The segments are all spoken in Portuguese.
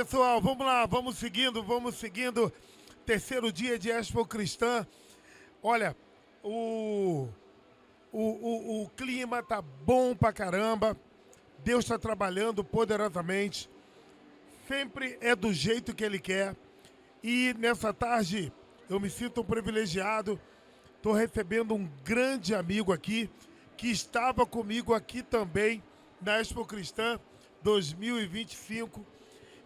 pessoal, vamos lá, vamos seguindo. Terceiro dia de Expo Cristã. Olha, o clima tá bom pra caramba. Deus está trabalhando poderosamente. Sempre é do jeito que Ele quer. E nessa tarde eu me sinto um privilegiado. Estou recebendo um grande amigo aqui, que estava comigo aqui também na Expo Cristã 2025.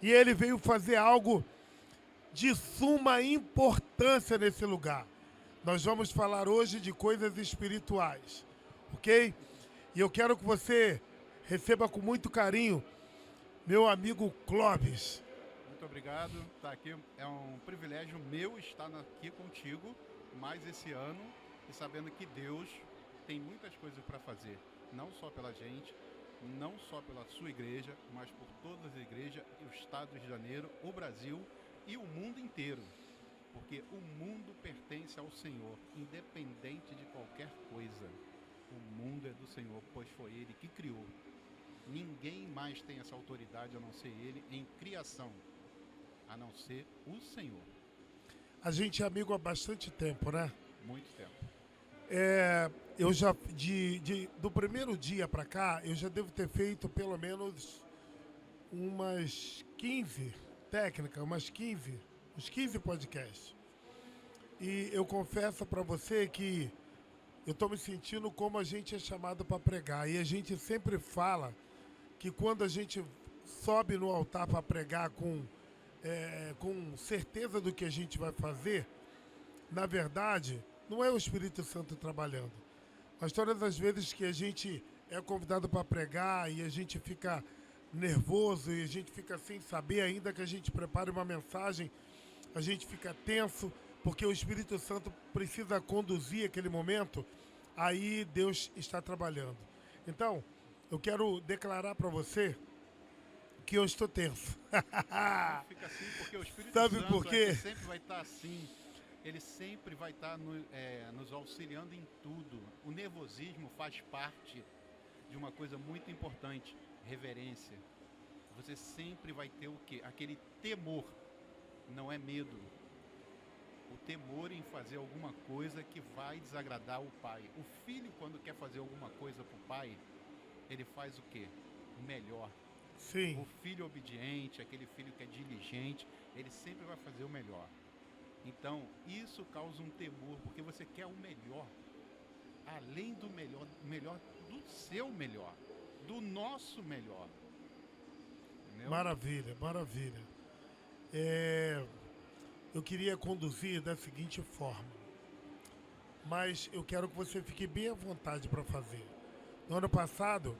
E ele veio fazer algo de suma importância nesse lugar. Nós vamos falar hoje de coisas espirituais, ok? E eu quero que você receba com muito carinho meu amigo Clóvis. Muito obrigado. Tá aqui é um privilégio meu estar aqui contigo mais esse ano e sabendo que Deus tem muitas coisas para fazer, não só pela gente, não só pela sua igreja, mas por todas as igrejas, o estado do Rio de Janeiro, o Brasil e o mundo inteiro. Porque o mundo pertence ao Senhor, independente de qualquer coisa. O mundo é do Senhor, pois foi Ele que criou. Ninguém mais tem essa autoridade a não ser Ele em criação, a não ser o Senhor. A gente é amigo há bastante tempo, né? Muito tempo. Eu já, do primeiro dia pra cá, eu já devo ter feito pelo menos umas 15 técnicas, uns 15 podcasts. E eu confesso pra você que eu tô me sentindo como a gente é chamado pra pregar. E a gente sempre fala que quando a gente sobe no altar pra pregar com certeza do que a gente vai fazer, na verdade, não é o Espírito Santo trabalhando. Mas todas as vezes que a gente é convidado para pregar e a gente fica nervoso e a gente fica sem saber ainda que a gente prepare uma mensagem, a gente fica tenso, porque o Espírito Santo precisa conduzir aquele momento, aí Deus está trabalhando. Então, eu quero declarar para você que eu estou tenso. Fica assim porque o Espírito Sabe Santo por quê? sempre vai estar assim. Ele sempre vai estar nos auxiliando em tudo. O nervosismo faz parte de uma coisa muito importante, reverência. Você sempre vai ter o quê? Aquele temor, não é medo. O temor em fazer alguma coisa que vai desagradar o pai. O filho, quando quer fazer alguma coisa para o pai, ele faz o quê? O melhor. Sim. O filho obediente, aquele filho que é diligente, ele sempre vai fazer o melhor. Então, isso causa um temor, porque você quer o melhor. Além do melhor, do seu melhor, do nosso melhor. Entendeu? Maravilha, maravilha. Eu queria conduzir da seguinte forma, mas eu quero que você fique bem à vontade para fazer. No ano passado,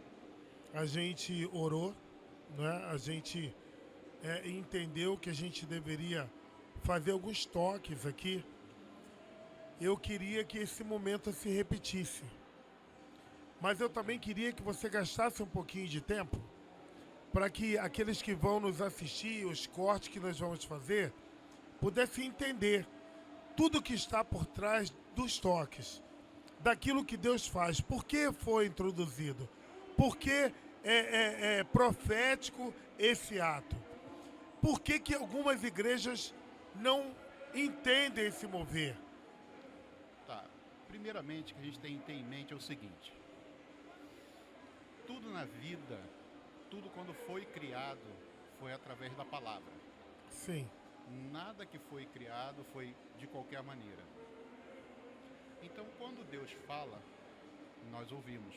a gente orou, né? A gente entendeu que a gente deveria fazer alguns toques aqui. Eu queria que esse momento se repetisse, mas eu também queria que você gastasse um pouquinho de tempo para que aqueles que vão nos assistir, os cortes que nós vamos fazer, pudessem entender tudo que está por trás dos toques, daquilo que Deus faz, por que foi introduzido, por que é profético esse ato, por que que algumas igrejas não entendem esse mover. Tá. Primeiramente, o que a gente tem que ter em mente é o seguinte. Tudo na vida, tudo quando foi criado, foi através da palavra. Sim, Nada que foi criado foi de qualquer maneira. Então, quando Deus fala, nós ouvimos.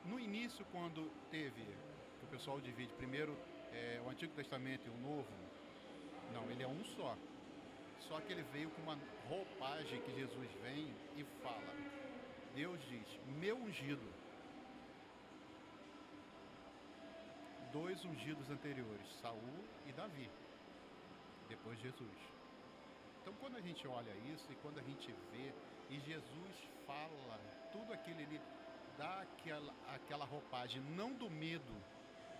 No início, quando teve, que o pessoal divide primeiro o Antigo Testamento e o Novo, não, ele é um só. Só que ele veio com uma roupagem que Jesus vem e fala. Deus diz, meu ungido. Dois ungidos anteriores, Saul e Davi. Depois Jesus. Então quando a gente olha isso e quando a gente vê, e Jesus fala tudo aquilo, ele dá aquela roupagem, não do medo,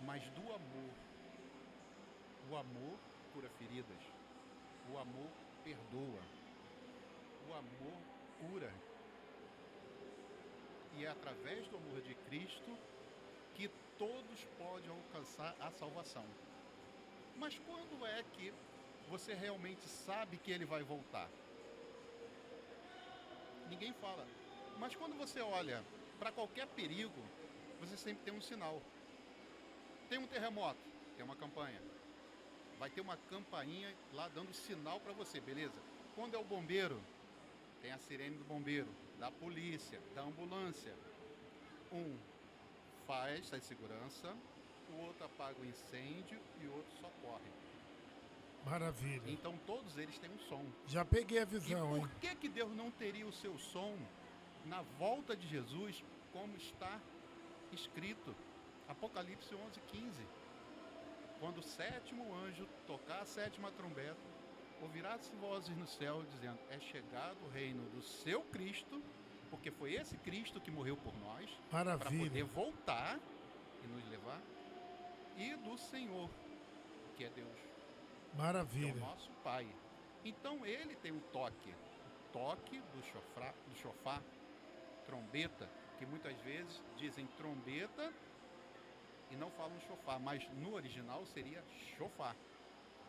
mas do amor. O amor cura feridas. O amor perdoa. O amor cura. E é através do amor de Cristo que todos podem alcançar a salvação. Mas quando é que você realmente sabe que ele vai voltar? Ninguém fala. Mas quando você olha para qualquer perigo, você sempre tem um sinal. Tem um terremoto, tem uma campanha. Vai ter uma campainha lá dando sinal para você, beleza? Quando é o bombeiro, tem a sirene do bombeiro, da polícia, da ambulância. Um faz a segurança, o outro apaga o incêndio e o outro socorre. Maravilha. Então todos eles têm um som. Já peguei a E visão, por hein? que Deus não teria o seu som na volta de Jesus, como está escrito? Apocalipse 11:15. Quando o sétimo anjo tocar a sétima trombeta, ouvirá-se vozes no céu dizendo: é chegado o reino do seu Cristo, porque foi esse Cristo que morreu por nós, para poder Maravilha. voltar e nos levar, e do Senhor, que é Deus, que é o Maravilha. nosso Pai. Então ele tem um toque, o toque do chofar, trombeta, que muitas vezes dizem trombeta e não falam chofar, mas no original seria chofar,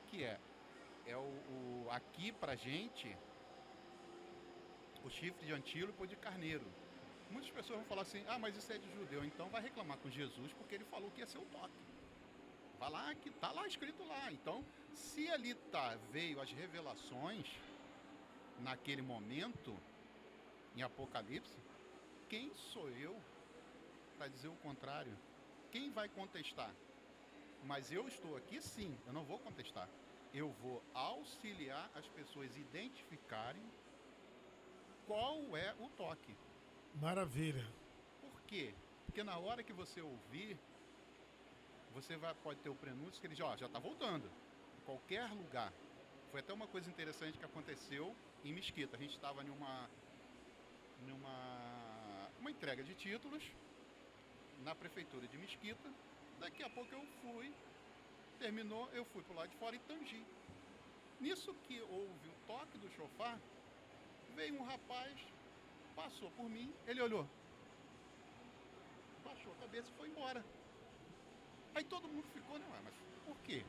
que é aqui pra gente o chifre de antílope ou de carneiro. Muitas pessoas vão falar assim: ah, mas isso é de judeu, então vai reclamar com Jesus porque ele falou que ia ser o toque. Vai lá, que tá lá escrito lá. Então, se ali veio as revelações naquele momento em Apocalipse, quem sou eu para dizer o contrário? Quem vai contestar? Mas eu estou aqui sim, eu não vou contestar. Eu vou auxiliar as pessoas identificarem qual é o toque. Maravilha. Por quê? Porque na hora que você ouvir, você pode ter o prenúncio que ele diz: ó, já está voltando. Em qualquer lugar. Foi até uma coisa interessante que aconteceu em Mesquita. A gente estava numa entrega de títulos na prefeitura de Mesquita. Daqui a pouco eu fui, terminou, eu fui pro lado de fora e tangi. Nisso que houve o toque do chofar, veio um rapaz, passou por mim, ele olhou, baixou a cabeça e foi embora. Aí todo mundo ficou, né? Mas por quê?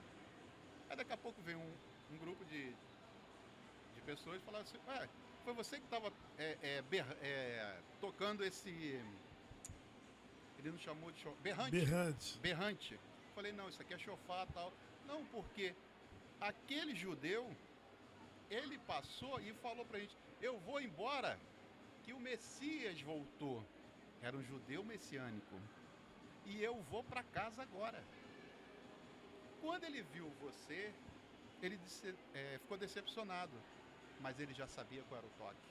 Aí daqui a pouco veio um grupo de pessoas e falaram assim: foi você que estava tocando esse... Ele não chamou de chofar. Berrante. Falei: não, isso aqui é chofar e tal. Não, porque aquele judeu, ele passou e falou pra gente: eu vou embora, que o Messias voltou. Era um judeu messiânico. E eu vou para casa agora. Quando ele viu você, ele ficou decepcionado. Mas ele já sabia qual era o toque.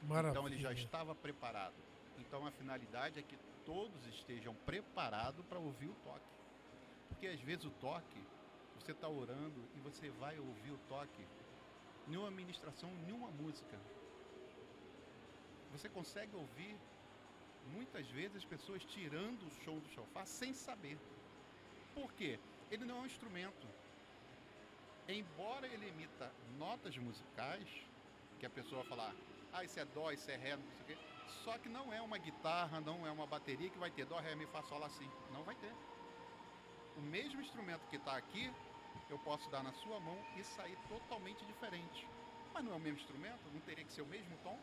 Maravilha. Então ele já estava preparado. Então a finalidade é que todos estejam preparados para ouvir o toque. Porque às vezes o toque, você está orando e você vai ouvir o toque em uma ministração, em uma música. Você consegue ouvir muitas vezes as pessoas tirando o som do chofar sem saber. Por quê? Ele não é um instrumento. Embora ele emita notas musicais, que a pessoa fala: ah, isso é dó, isso é ré, não sei o quê. Só que não é uma guitarra, não é uma bateria que vai ter dó, ré, mi, fá, sol, lá, si. Não vai ter. O mesmo instrumento que está aqui, eu posso dar na sua mão e sair totalmente diferente. Mas não é o mesmo instrumento? Não teria que ser o mesmo tom?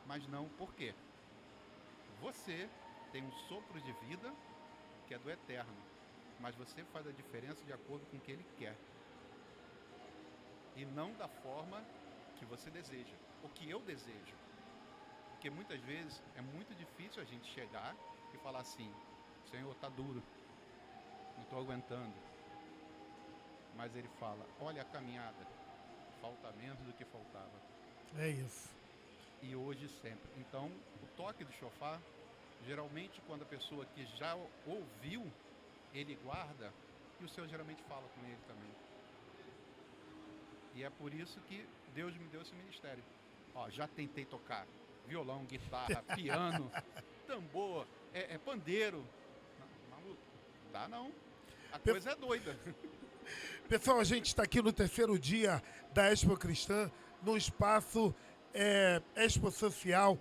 Mas não, por quê? Você tem um sopro de vida que é do eterno, mas você faz a diferença de acordo com o que ele quer. E não da forma que você deseja, o que eu desejo. Porque muitas vezes é muito difícil a gente chegar e falar assim: Senhor, tá duro, não estou aguentando. Mas ele fala: olha a caminhada, falta menos do que faltava. É isso. E hoje sempre. Então, o toque do chofar, geralmente quando a pessoa que já ouviu, ele guarda, e o Senhor geralmente fala com ele também. E é por isso que Deus me deu esse ministério. Ó, já tentei tocar violão, guitarra, piano, tambor, pandeiro. Não, maluco, dá não. A coisa é doida. Pessoal, a gente está aqui no terceiro dia da Expo Cristã, no espaço Expo Social,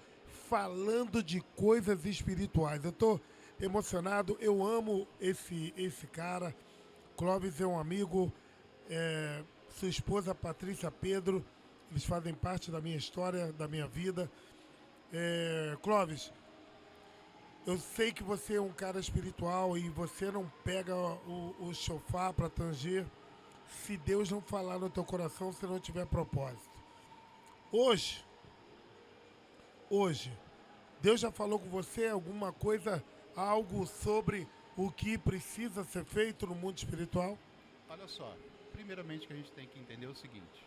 falando de coisas espirituais. Eu estou emocionado. Eu amo esse cara. Clóvis é um amigo. Sua esposa, Patrícia Pedro, eles fazem parte da minha história, da minha vida. Clóvis, eu sei que você é um cara espiritual e você não pega o chofar para tanger se Deus não falar no teu coração, se não tiver propósito. Hoje, Deus já falou com você alguma coisa, algo sobre o que precisa ser feito no mundo espiritual? Olha só, primeiramente que a gente tem que entender o seguinte: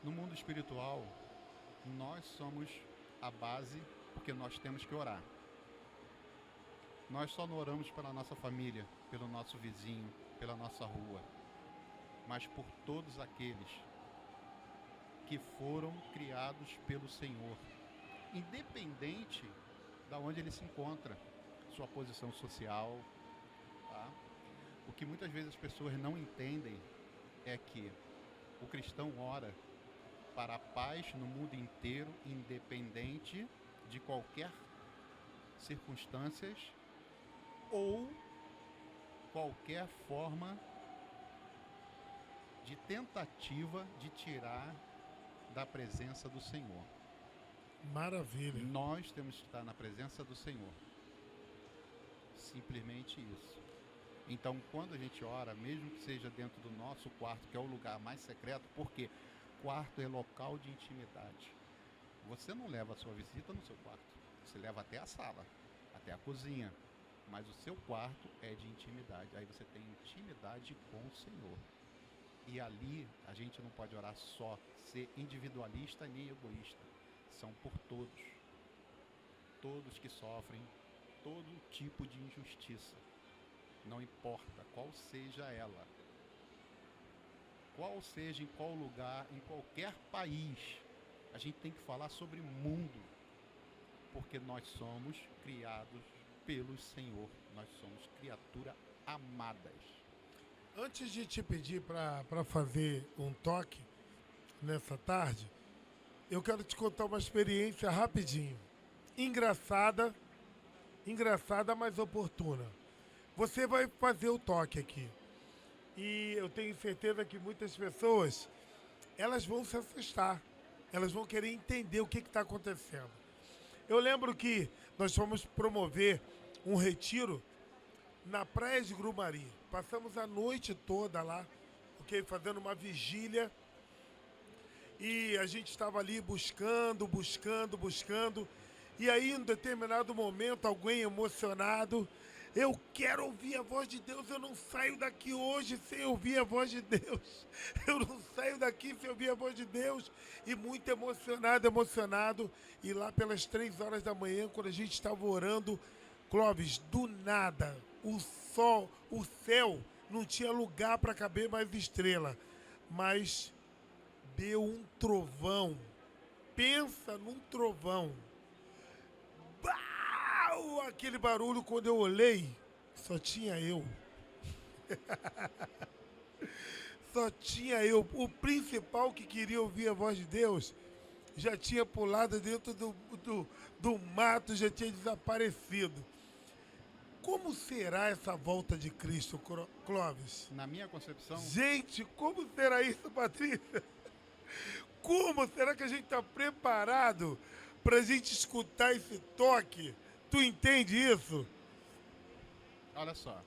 no mundo espiritual, nós somos a base porque nós temos que orar. Nós só não oramos pela nossa família, pelo nosso vizinho, pela nossa rua, mas por todos aqueles que foram criados pelo Senhor, independente de onde ele se encontra, sua posição social, tá? O que muitas vezes as pessoas não entendem é que o cristão ora para a paz no mundo inteiro, independente de qualquer circunstâncias ou qualquer forma de tentativa de tirar da presença do Senhor. Maravilha. Nós temos que estar na presença do Senhor. Simplesmente isso. Então, quando a gente ora, mesmo que seja dentro do nosso quarto, que é o lugar mais secreto, porque quarto é local de intimidade. Você não leva a sua visita no seu quarto. Você leva até a sala, até a cozinha. Mas o seu quarto é de intimidade. Aí você tem intimidade com o Senhor. E ali a gente não pode orar só, ser individualista nem egoísta. São por todos. Todos que sofrem todo tipo de injustiça. Não importa qual seja ela. Qual seja, em qual lugar, em qualquer país. A gente tem que falar sobre mundo. Porque nós somos criados pelo Senhor. Nós somos criaturas amadas. Antes de te pedir para fazer um toque nessa tarde, eu quero te contar uma experiência rapidinho. Engraçada, mas oportuna. Você vai fazer o toque aqui. E eu tenho certeza que muitas pessoas, elas vão se assustar. Elas vão querer entender o que está acontecendo. Eu lembro que nós fomos promover um retiro na praia de Grumari. Passamos a noite toda lá, ok? Fazendo uma vigília. E a gente estava ali buscando. E aí, em um determinado momento, alguém emocionado, eu quero ouvir a voz de Deus, eu não saio daqui hoje sem ouvir a voz de Deus. Eu não saio daqui sem ouvir a voz de Deus. E muito emocionado. E lá pelas 3 horas da manhã, quando a gente estava orando, Clóvis, do nada, o céu não tinha lugar para caber mais estrela. Mas deu um trovão. Pensa num trovão. Bau! Aquele barulho, quando eu olhei, só tinha eu. Só tinha eu. O principal que queria ouvir a voz de Deus já tinha pulado dentro do mato, já tinha desaparecido. Como será essa volta de Cristo, Clóvis? Na minha concepção, Gente, como será isso, Patrícia? Como será que a gente está preparado para a gente escutar esse toque? Tu entende isso? olha só,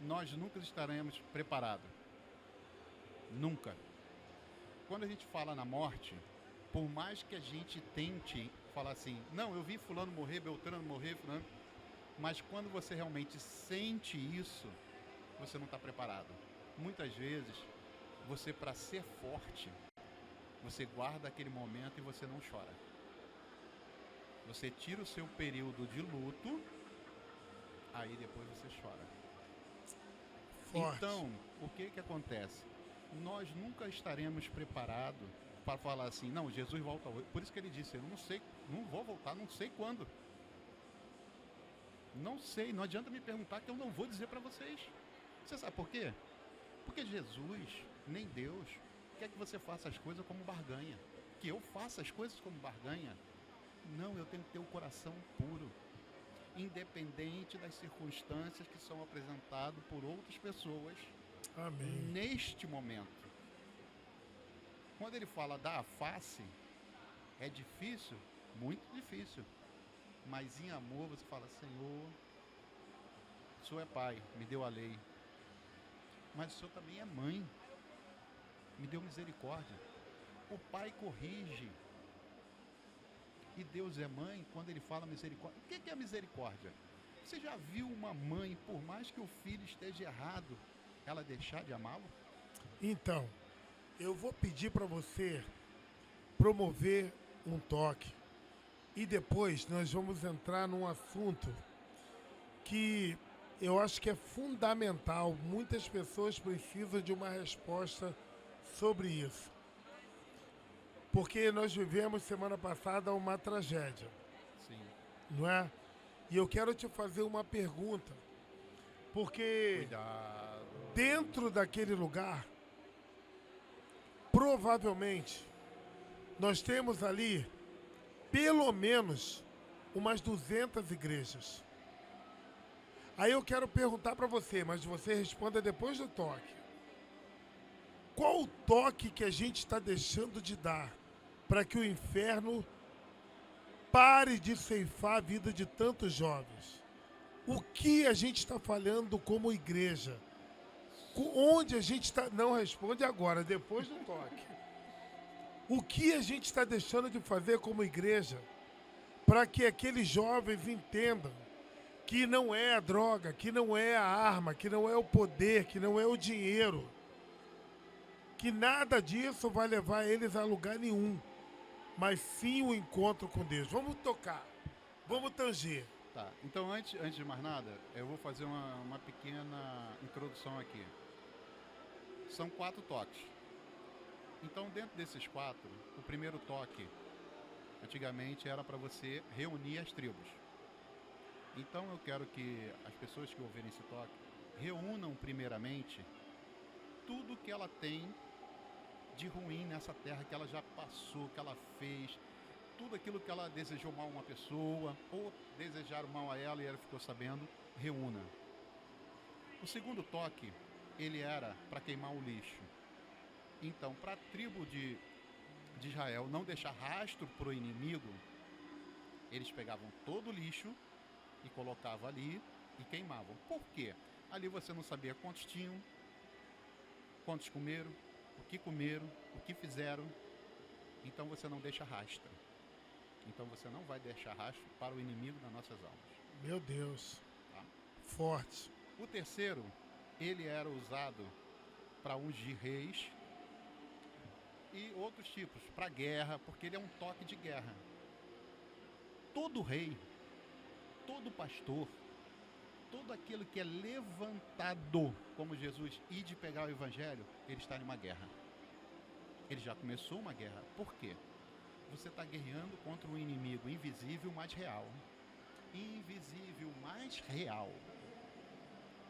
nós nunca estaremos preparados. Nunca. Quando a gente fala na morte, por mais que a gente tente falar assim, não, eu vi fulano morrer, Beltrano morrer, fulano, mas quando você realmente sente isso, você não está preparado. Muitas vezes, você, para ser forte, você guarda aquele momento e você não chora. Você tira o seu período de luto, aí depois você chora. Forte. Então, o que acontece? Nós nunca estaremos preparados para falar assim, não, Jesus volta hoje. Por isso que ele disse, eu não sei, não vou voltar, não sei quando. Não sei, não adianta me perguntar que eu não vou dizer para vocês. Você sabe por quê? Porque Jesus, nem Deus, quer que você faça as coisas como barganha. Que eu faça as coisas como barganha. Não, eu tenho que ter o coração puro. independente das circunstâncias que são apresentadas por outras pessoas Amém. neste momento. Quando ele fala da face, é difícil, muito difícil. Mas em amor você fala, Senhor, o Senhor é pai, me deu a lei. Mas o Senhor também é mãe, me deu misericórdia. O pai corrige. E Deus é mãe quando ele fala misericórdia. O que é misericórdia? Você já viu uma mãe, por mais que o filho esteja errado, ela deixar de amá-lo? Então, eu vou pedir para você promover um toque. E depois nós vamos entrar num assunto que eu acho que é fundamental. Muitas pessoas precisam de uma resposta sobre isso. Porque nós vivemos semana passada uma tragédia, Sim. não é? E eu quero te fazer uma pergunta. Porque Cuidado. dentro daquele lugar, provavelmente, nós temos ali pelo menos umas 200 igrejas. Aí eu quero perguntar para você, mas você responda depois do toque. Qual o toque que a gente está deixando de dar para que o inferno pare de ceifar a vida de tantos jovens? O que a gente está falhando como igreja? Onde a gente está... Não responde agora, depois do toque. O que a gente está deixando de fazer como igreja para que aqueles jovens entendam que não é a droga, que não é a arma, que não é o poder, que não é o dinheiro, que nada disso vai levar eles a lugar nenhum, mas sim o encontro com Deus. Vamos tocar, vamos tanger. Tá, então antes de mais nada, eu vou fazer uma pequena introdução aqui. São 4 toques. Então, dentro desses 4, o primeiro toque, antigamente, era para você reunir as tribos. Então, eu quero que as pessoas que ouvirem esse toque reúnam, primeiramente, tudo que ela tem de ruim nessa terra que ela já passou, que ela fez, tudo aquilo que ela desejou mal a uma pessoa, ou desejaram mal a ela e ela ficou sabendo, reúna. O segundo toque, ele era para queimar o lixo. Então, para a tribo de Israel não deixar rastro para o inimigo, eles pegavam todo o lixo e colocavam ali e queimavam. Por quê? Ali você não sabia quantos tinham, quantos comeram, o que fizeram. Então você não deixa rastro. Então você não vai deixar rastro para o inimigo das nossas almas. Meu Deus, Tá? forte. O terceiro, ele era usado para ungir reis e outros tipos, para guerra, porque ele é um toque de guerra. Todo rei, todo pastor, todo aquele que é levantado, como Jesus, e de pegar o evangelho, ele está em uma guerra. Ele já começou uma guerra. Por quê? Você está guerreando contra um inimigo invisível, mas real. Invisível, mas real.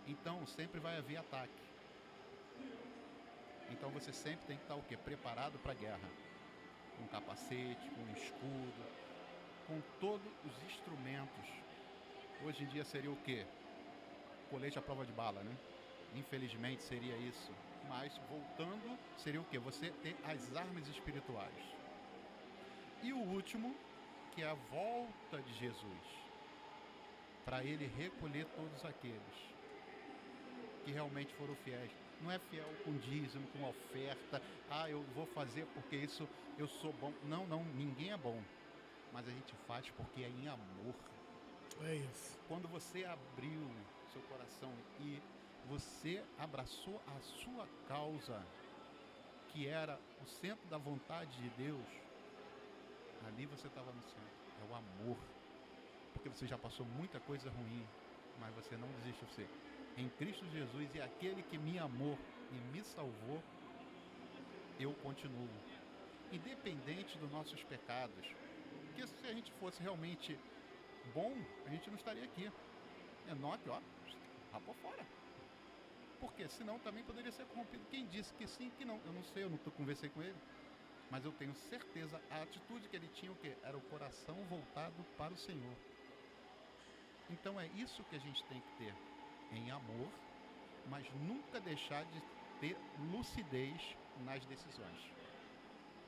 Então, sempre vai haver ataque. Então, você sempre tem que estar o quê? Preparado para a guerra. Com capacete, com escudo, com todos os instrumentos. Hoje em dia seria o quê? Colete à prova de bala, né? Infelizmente seria isso. Mas, voltando, seria o quê? Você ter as armas espirituais. E o último, que é a volta de Jesus, para ele recolher todos aqueles que realmente foram fiéis. Não é fiel com dízimo, com oferta. Ah, eu vou fazer porque isso eu sou bom. Não, ninguém é bom. Mas a gente faz porque é em amor. É isso. Quando você abriu seu coração e você abraçou a sua causa, que era o centro da vontade de Deus, ali você estava no centro. É o amor. Porque você já passou muita coisa ruim, mas você não desiste de você. Em Cristo Jesus, e aquele que me amou e me salvou, eu continuo. Independente dos nossos pecados. Porque se a gente fosse realmente bom, a gente não estaria aqui. Enoque, ó, rapou fora. Porque senão também poderia ser corrompido. Quem disse que sim, que não? Eu não sei, eu não conversei com ele. Mas eu tenho certeza, a atitude que ele tinha, o quê? Era o coração voltado para o Senhor. Então é isso que a gente tem que ter em amor, mas nunca deixar de ter lucidez nas decisões.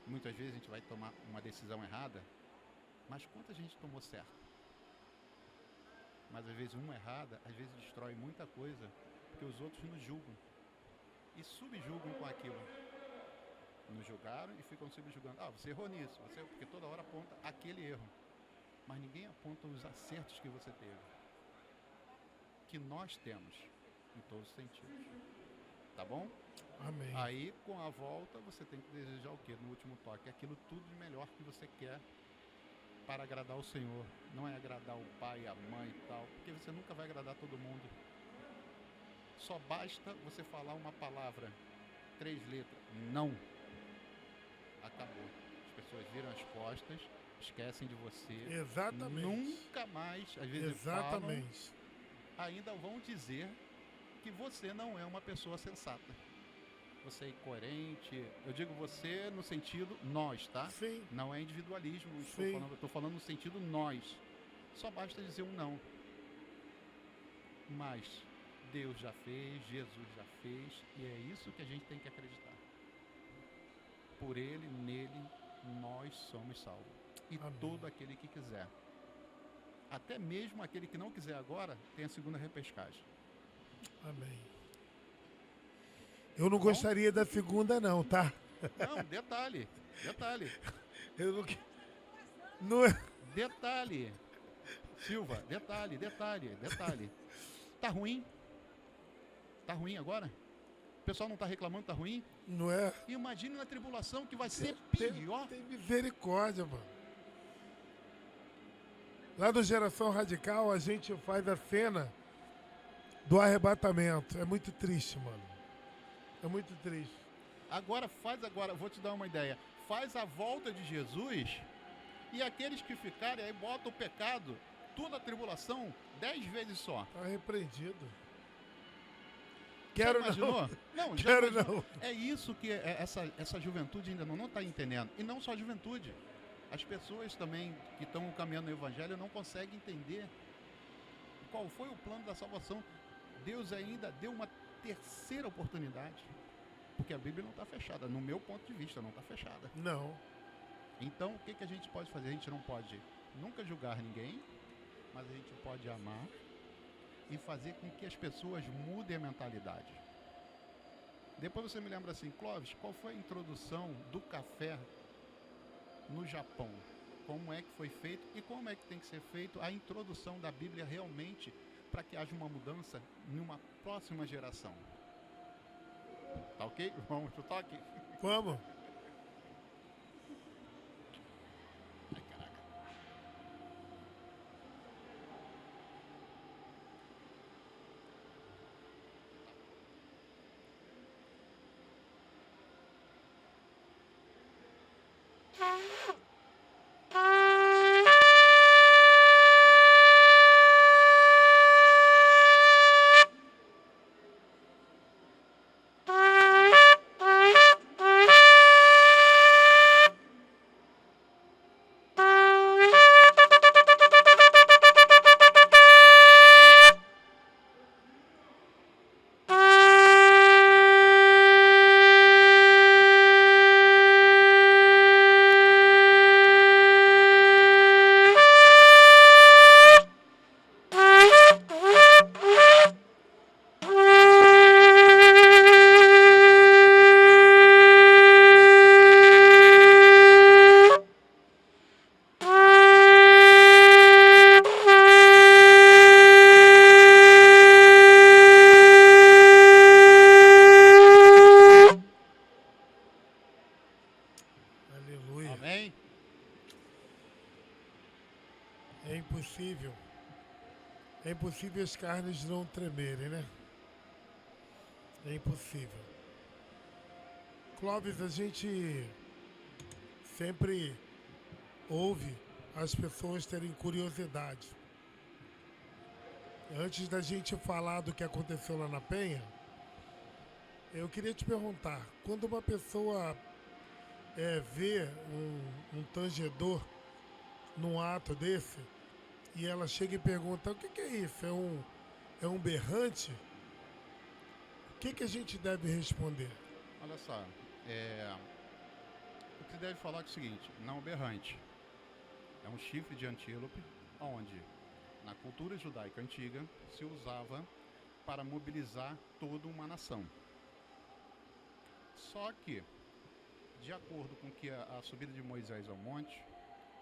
Muitas vezes a gente vai tomar uma decisão errada, mas quanta gente tomou certo? Mas às vezes uma errada, às vezes destrói muita coisa, porque os outros nos julgam e subjulgam com aquilo. Nos julgaram e ficam subjulgando. Ah, você errou nisso, porque toda hora aponta aquele erro. Mas ninguém aponta os acertos que você teve, que nós temos, em todos os sentidos. Tá bom? Amém. Aí, com a volta, você tem que desejar o quê? No último toque, aquilo tudo de melhor que você quer para agradar o Senhor. Não é agradar o pai, a mãe e tal, porque você nunca vai agradar todo mundo. Só basta você falar uma palavra, 3 letras, não. Acabou. As pessoas viram as costas, esquecem de você. Exatamente. Nunca mais, às vezes Exatamente. falam, ainda vão dizer que você não é uma pessoa sensata. Você é incoerente. Eu digo você no sentido nós, tá? Sim. Não é individualismo, Sim. eu estou falando no sentido nós. Só basta dizer um não. Mas Deus já fez, Jesus já fez, e é isso que a gente tem que acreditar. Por Ele, nele, nós somos salvos. E Amém. todo aquele que quiser. Até mesmo aquele que não quiser agora, tem a segunda repescagem. Amém. Eu não gostaria da segunda, não, tá? Não, detalhe. Eu não. Não é. Detalhe. Silva, detalhe. Tá ruim? Tá ruim agora? O pessoal não tá reclamando, tá ruim? Não é. Imagine na tribulação que vai ser pior. Tem misericórdia, mano. Lá do Geração Radical, a gente faz a cena do arrebatamento. É muito triste, mano. É muito triste. Agora, vou te dar uma ideia. Faz a volta de Jesus e aqueles que ficarem aí botam o pecado, toda a tribulação, 10 vezes só. Tá repreendido. Quero já imaginou? Não. Já Quero imaginou? não. É isso que essa juventude ainda não está entendendo. E não só a juventude. As pessoas também que estão caminhando no Evangelho não conseguem entender qual foi o plano da salvação. Deus ainda deu uma terceira oportunidade. Porque a Bíblia não está fechada. No meu ponto de vista, não está fechada. Não. Então, o que a gente pode fazer? A gente não pode nunca julgar ninguém, mas a gente pode amar e fazer com que as pessoas mudem a mentalidade. Depois você me lembra assim, Clóvis, qual foi a introdução do café no Japão? Como é que foi feito e como é que tem que ser feito a introdução da Bíblia realmente para que haja uma mudança numa próxima geração? Tá ok? Vamos pro toque? Vamos. Ai, caraca. Aleluia. Amém? É impossível. É impossível as carnes não tremerem, né? É impossível. Clóvis, a gente sempre ouve as pessoas terem curiosidade. Antes da gente falar do que aconteceu lá na Penha, eu queria te perguntar, quando uma pessoa vê um tangedor num ato desse, e ela chega e pergunta: o que é isso? É um berrante? O que a gente deve responder? Olha só, é, o que se deve falar é o seguinte: não berrante. É um chifre de antílope, onde na cultura judaica antiga se usava para mobilizar toda uma nação. Só que, de acordo com que a subida de Moisés ao monte,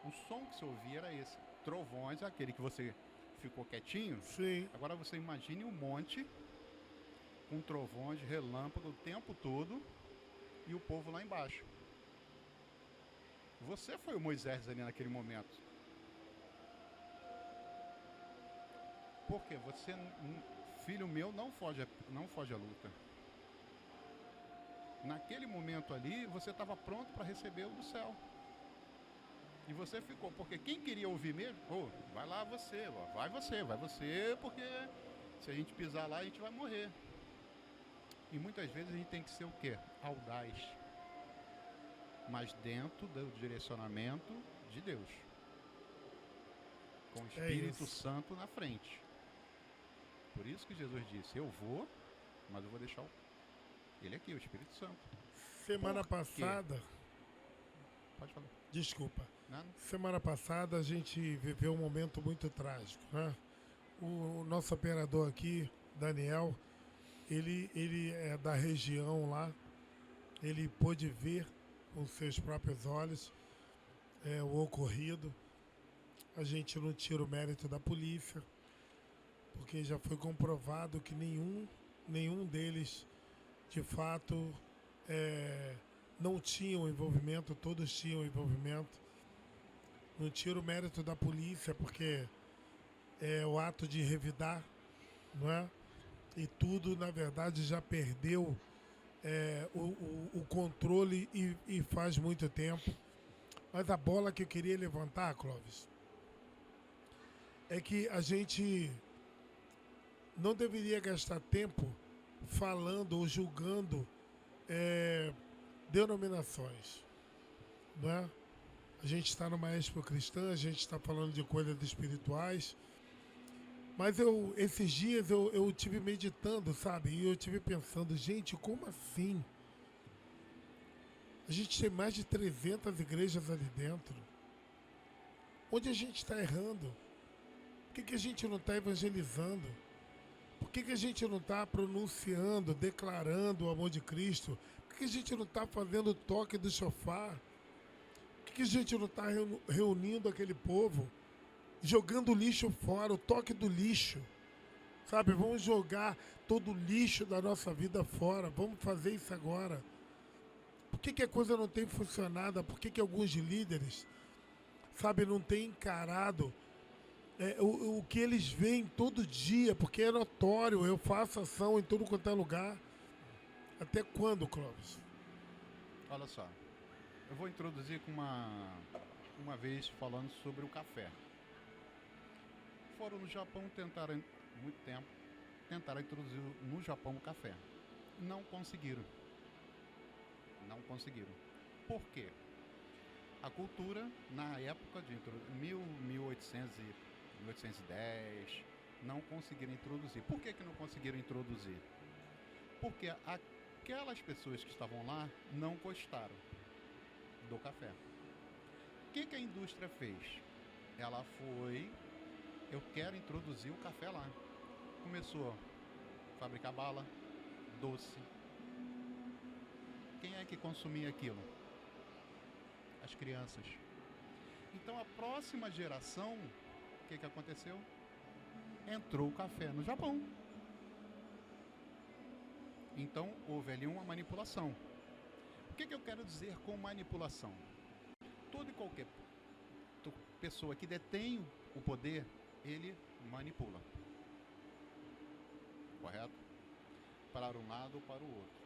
o som que se ouvia era esse. Trovões, aquele que você ficou quietinho. Sim. Agora você imagine um monte com trovões, relâmpago o tempo todo e o povo lá embaixo. Você foi o Moisés ali naquele momento. Porque você, filho meu, não foge à luta. Naquele momento ali, você estava pronto para receber o do céu. E você ficou, porque quem queria ouvir mesmo, vai lá você, vai você, porque se a gente pisar lá, a gente vai morrer. E muitas vezes a gente tem que ser o quê? Audaz. Mas dentro do direcionamento de Deus. Com o Espírito Santo na frente. Por isso que Jesus disse: eu vou, mas eu vou deixar ele aqui, o Espírito Santo. Semana passada... Pode falar. Desculpa. Nada? Semana passada a gente viveu um momento muito trágico, né? O nosso operador aqui, Daniel, ele é da região lá, ele pôde ver com seus próprios olhos o ocorrido. A gente não tira o mérito da polícia, porque já foi comprovado que nenhum deles, de fato, não tinham envolvimento, todos tinham envolvimento. Não tira o mérito da polícia, porque é o ato de revidar, não é? E tudo, na verdade, já perdeu o controle e faz muito tempo. Mas a bola que eu queria levantar, Clóvis, é que a gente não deveria gastar tempo falando ou julgando denominações, não é? A gente está numa expo cristã, a gente está falando de coisas espirituais, mas esses dias eu tive meditando, sabe? E eu tive pensando, gente, como assim? A gente tem mais de 300 igrejas ali dentro. Onde a gente está errando? Por que a gente não está evangelizando? Por que a gente não está pronunciando, declarando o amor de Cristo? Por que a gente não está fazendo o toque do chofar? Por que a gente não está reunindo aquele povo? Jogando o lixo fora, o toque do lixo. Sabe, vamos jogar todo o lixo da nossa vida fora. Vamos fazer isso agora. Por que a coisa não tem funcionado? Por que alguns líderes, sabe, não têm encarado o que eles veem todo dia? Porque é notório, eu faço ação em todo quanto é lugar. Até quando, Clóvis? Olha só, eu vou introduzir com uma vez falando sobre o café. Foram no Japão, tentaram introduzir no Japão o café. Não conseguiram. Por quê? A cultura, na época de 1810, não conseguiram introduzir. Por que não conseguiram introduzir? Porque aquelas pessoas que estavam lá não gostaram do café. O que a indústria fez? Ela foi... Eu quero introduzir o café lá. Começou a fabricar bala, doce. Quem é que consumia aquilo? As crianças. Então a próxima geração, o que aconteceu? Entrou o café no Japão. Então houve ali uma manipulação. O que eu quero dizer com manipulação? Toda e qualquer pessoa que detém o poder, ele manipula. Correto? Para um lado ou para o outro.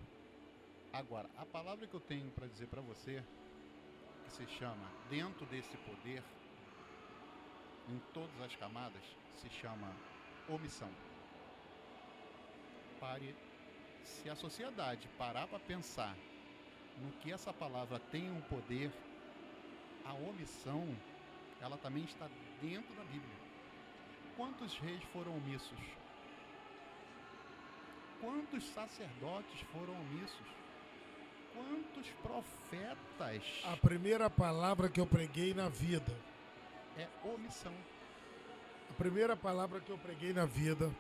Agora, a palavra que eu tenho para dizer para você, que se chama, dentro desse poder, em todas as camadas, se chama omissão. Se a sociedade parar para pensar no que essa palavra tem um poder, a omissão, ela também está dentro da Bíblia. Quantos reis foram omissos? Quantos sacerdotes foram omissos? Quantos profetas? A primeira palavra que eu preguei na vida. É omissão. A primeira palavra que eu preguei na vida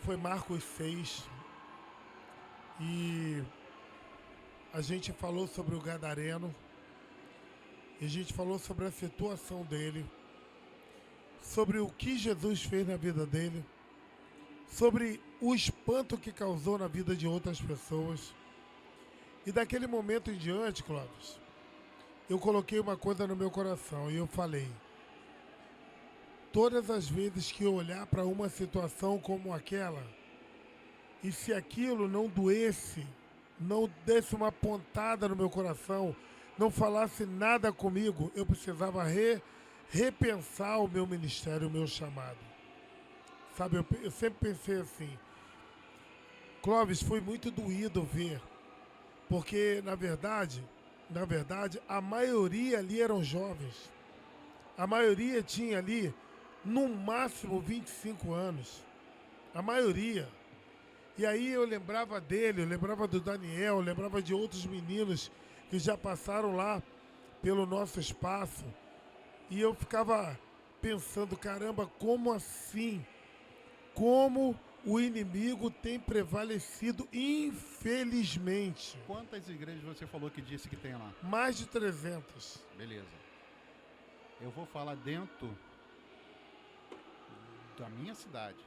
foi Marcos 6. E a gente falou sobre o Gadareno. E a gente falou sobre a situação dele. Sobre o que Jesus fez na vida dele. Sobre o espanto que causou na vida de outras pessoas. E daquele momento em diante, Clóvis, eu coloquei uma coisa no meu coração e eu falei: todas as vezes que eu olhar para uma situação como aquela, e se aquilo não doesse, não desse uma pontada no meu coração, não falasse nada comigo, eu precisava repensar o meu ministério, o meu chamado. Sabe, eu sempre pensei assim, Clóvis, foi muito doído ver, porque na verdade, a maioria ali eram jovens. A maioria tinha ali, no máximo, 25 anos. A maioria. E aí eu lembrava dele, eu lembrava do Daniel, eu lembrava de outros meninos que já passaram lá pelo nosso espaço. E eu ficava pensando, caramba, como assim? Como o inimigo tem prevalecido, infelizmente. Quantas igrejas você falou que disse que tem lá? Mais de 300. Beleza. Eu vou falar dentro da minha cidade.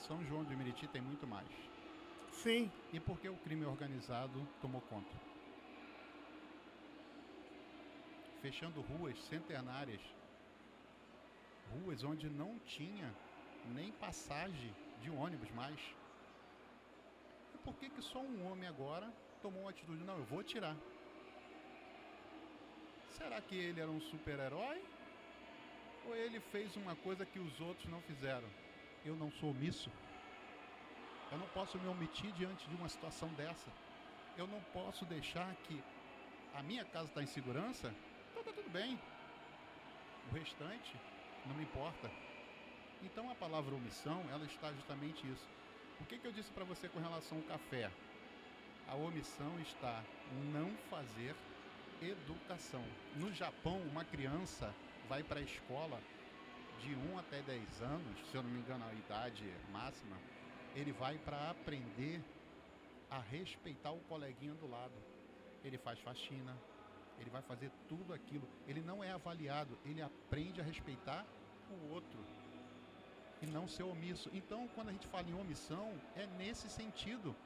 São João de Meriti tem muito mais. Sim. E por que o crime organizado tomou conta? Fechando ruas centenárias. Ruas onde não tinha nem passagem de ônibus mais. E por que só um homem agora tomou uma atitude? Não, eu vou tirar. Será que ele era um super-herói? Ou ele fez uma coisa que os outros não fizeram? Eu não sou omisso. Eu não posso me omitir diante de uma situação dessa. Eu não posso deixar que a minha casa está em segurança. Então tá tudo bem. O restante não me importa. Então a palavra omissão, ela está justamente isso. O que eu disse para você com relação ao café? A omissão está não fazer educação. No Japão, uma criança vai para a escola de 1 até 10 anos, se eu não me engano a idade máxima, ele vai para aprender a respeitar o coleguinha do lado. Ele faz faxina, ele vai fazer tudo aquilo. Ele não é avaliado, ele aprende a respeitar o outro e não ser omisso. Então, quando a gente fala em omissão, é nesse sentido.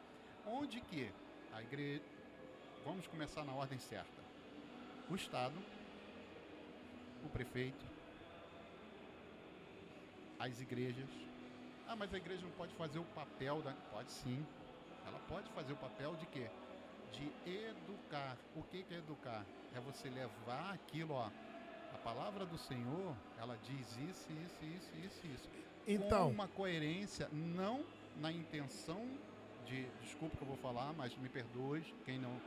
Onde que a igreja... Vamos começar na ordem certa. O Estado, o prefeito, as igrejas. Ah, mas a igreja não pode fazer o papel da... Pode sim. Ela pode fazer o papel de quê? De educar. O que é educar? É você levar aquilo, ó. A palavra do Senhor, ela diz isso. Então, com uma coerência, não na intenção de... Desculpa que eu vou falar, mas me perdoe quem não...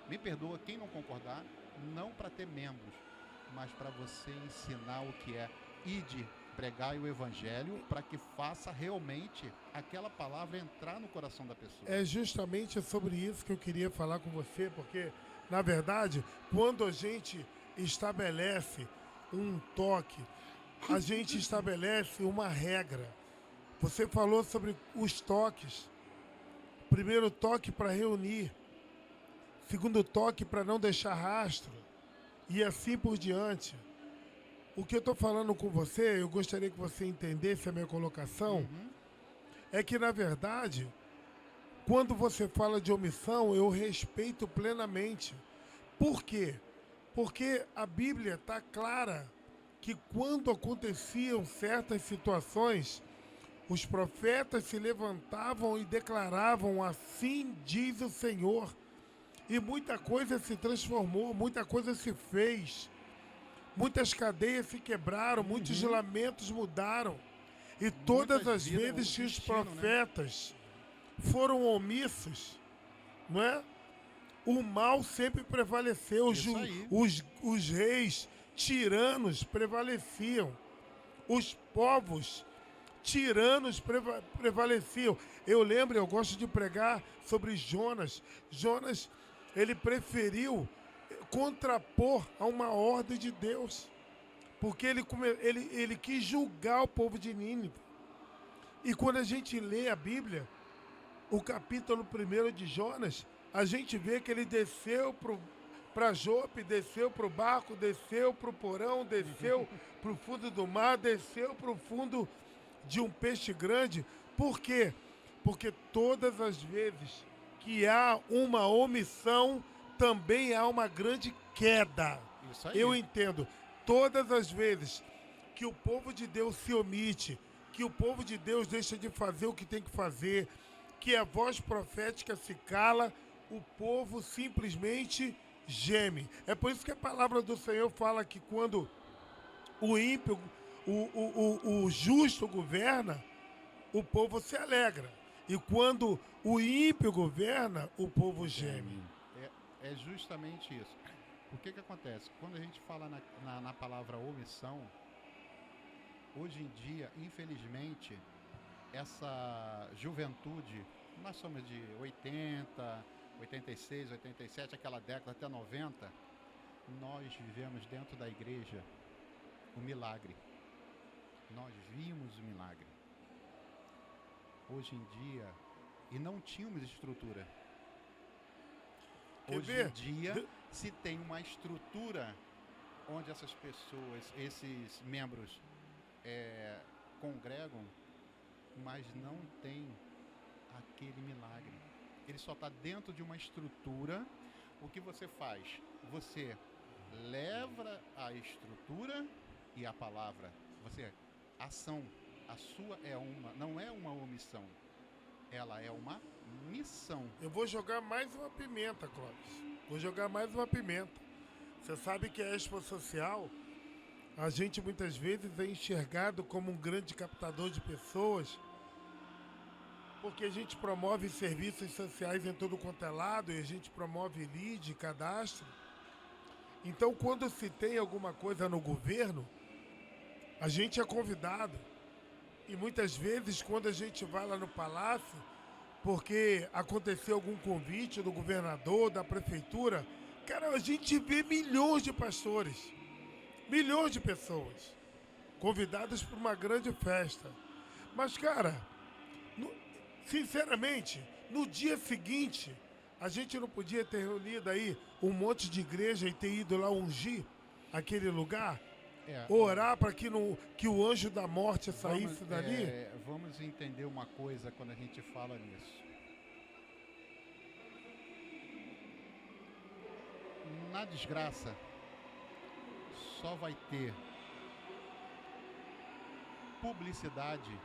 Me perdoa quem não concordar, não para ter membros, mas para você ensinar o que é ide, pregai o evangelho, para que faça realmente aquela palavra entrar no coração da pessoa. é justamente sobre isso que eu queria falar com você, porque, na verdade, quando a gente estabelece um toque, a gente estabelece uma regra. Você falou sobre os toques. Primeiro toque para reunir. Segundo toque para não deixar rastro. E assim por diante. O que eu estou falando com você, eu gostaria que você entendesse a minha colocação, é que, na verdade, quando você fala de omissão, eu respeito plenamente. Por quê? Porque a Bíblia está clara que quando aconteciam certas situações, os profetas se levantavam e declaravam: assim diz o Senhor. E muita coisa se transformou, muita coisa se fez. Muitas cadeias se quebraram, muitos lamentos mudaram. E todas as vezes que os profetas foram omissos, não é? O mal sempre prevaleceu. Os reis tiranos prevaleciam. os povos tiranos prevaleciam. Eu lembro, eu gosto de pregar sobre Jonas. Jonas, ele preferiu contrapor a uma ordem de Deus, porque ele quis julgar o povo de Nínive. E quando a gente lê a Bíblia, o capítulo 1 de Jonas, a gente vê que ele desceu para Jope, desceu para o barco, desceu para o porão, desceu para o fundo do mar, desceu para o fundo de um peixe grande. Por quê? Porque todas as vezes que há uma omissão, também há uma grande queda. Isso aí. Eu entendo. Todas as vezes que o povo de Deus se omite, que o povo de Deus deixa de fazer o que tem que fazer, que a voz profética se cala, o povo simplesmente geme. É por isso que a palavra do Senhor fala que quando o ímpio, o justo governa, o povo se alegra. E quando o ímpio governa, o povo geme. É justamente isso. O que acontece? Quando a gente fala na palavra omissão, hoje em dia, infelizmente, essa juventude, nós somos de 80, 86, 87, aquela década até 90, nós vivemos dentro da igreja o milagre. Nós vimos o milagre. Hoje em dia, e não tínhamos estrutura. Hoje em dia, se tem uma estrutura onde essas pessoas, esses membros congregam, mas não tem aquele milagre. Ele só está dentro de uma estrutura. O que você faz? Você leva a estrutura e a palavra. Ação. A sua não é uma omissão. Ela é uma missão. Eu vou jogar mais uma pimenta, Clóvis. Vou jogar mais uma pimenta. Você sabe que a Expo Social, a gente muitas vezes é enxergado como um grande captador de pessoas, porque a gente promove serviços sociais em todo quanto é lado, e a gente promove lead, cadastro. Então, quando se tem alguma coisa no governo, a gente é convidado. E muitas vezes, quando a gente vai lá no palácio, porque aconteceu algum convite do governador, da prefeitura, cara, a gente vê milhões de pastores, milhões de pessoas convidadas para uma grande festa. Mas, cara, sinceramente, no dia seguinte, a gente não podia ter reunido aí um monte de igreja e ter ido lá ungir aquele lugar? Orar para que o anjo da morte saísse dali? Vamos entender uma coisa quando a gente fala nisso. Na desgraça, só vai ter publicidade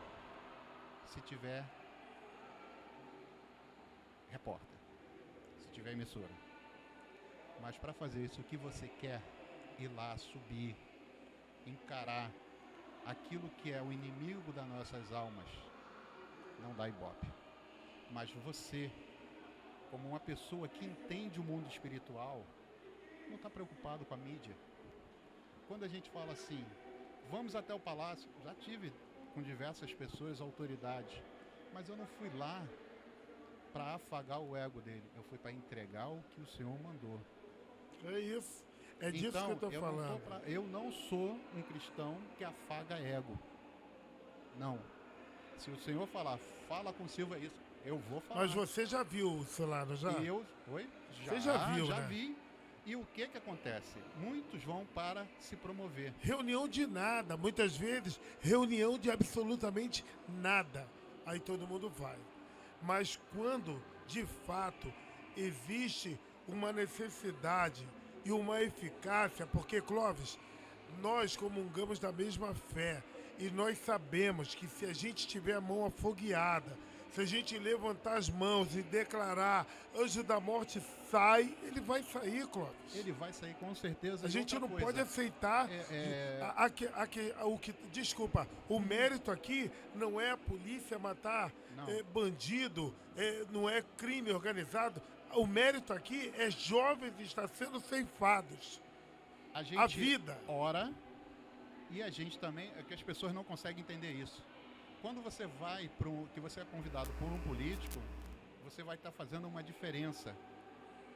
se tiver repórter, se tiver emissora. Mas para fazer isso, o que você quer? Ir lá, subir, encarar aquilo que é o inimigo das nossas almas, não dá ibope. Mas você, como uma pessoa que entende o mundo espiritual, não está preocupado com a mídia. Quando a gente fala assim, vamos até o palácio, já tive com diversas pessoas, autoridades, mas eu não fui lá para afagar o ego dele, eu fui para entregar o que o Senhor mandou. É isso. É disso que eu estou falando. Eu não sou um cristão que afaga ego. Não. Se o Senhor fala com Silva isso, eu vou falar. Mas você já viu, Solano, já? Você já viu, já né? vi. E o que acontece? Muitos vão para se promover. Reunião de nada, muitas vezes reunião de absolutamente nada. Aí todo mundo vai. Mas quando, de fato, existe uma necessidade e uma eficácia, porque, Clóvis, nós comungamos da mesma fé e nós sabemos que se a gente tiver a mão afogueada, se a gente levantar as mãos e declarar anjo da morte sai, ele vai sair, Clóvis. Ele vai sair com certeza. A gente não pode aceitar desculpa, o mérito aqui não é a polícia matar bandido, não é crime organizado. O mérito aqui é jovens estar sendo ceifados. A gente a vida. ora E a gente também, é que as pessoas não conseguem entender isso. Quando você vai que você é convidado por um político, você vai estar fazendo uma diferença.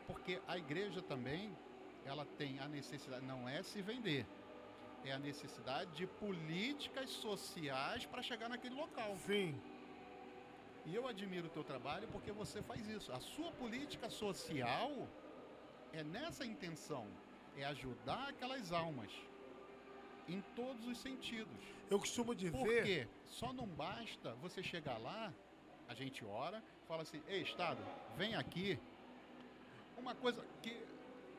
Porque a igreja também, ela tem a necessidade, não é se vender, é a necessidade de políticas sociais para chegar naquele local. Sim. E eu admiro o teu trabalho porque você faz isso. A sua política social é nessa intenção, é ajudar aquelas almas, em todos os sentidos. Eu costumo dizer... Porque só não basta você chegar lá, a gente ora, fala assim, ei, Estado, vem aqui. Uma coisa que,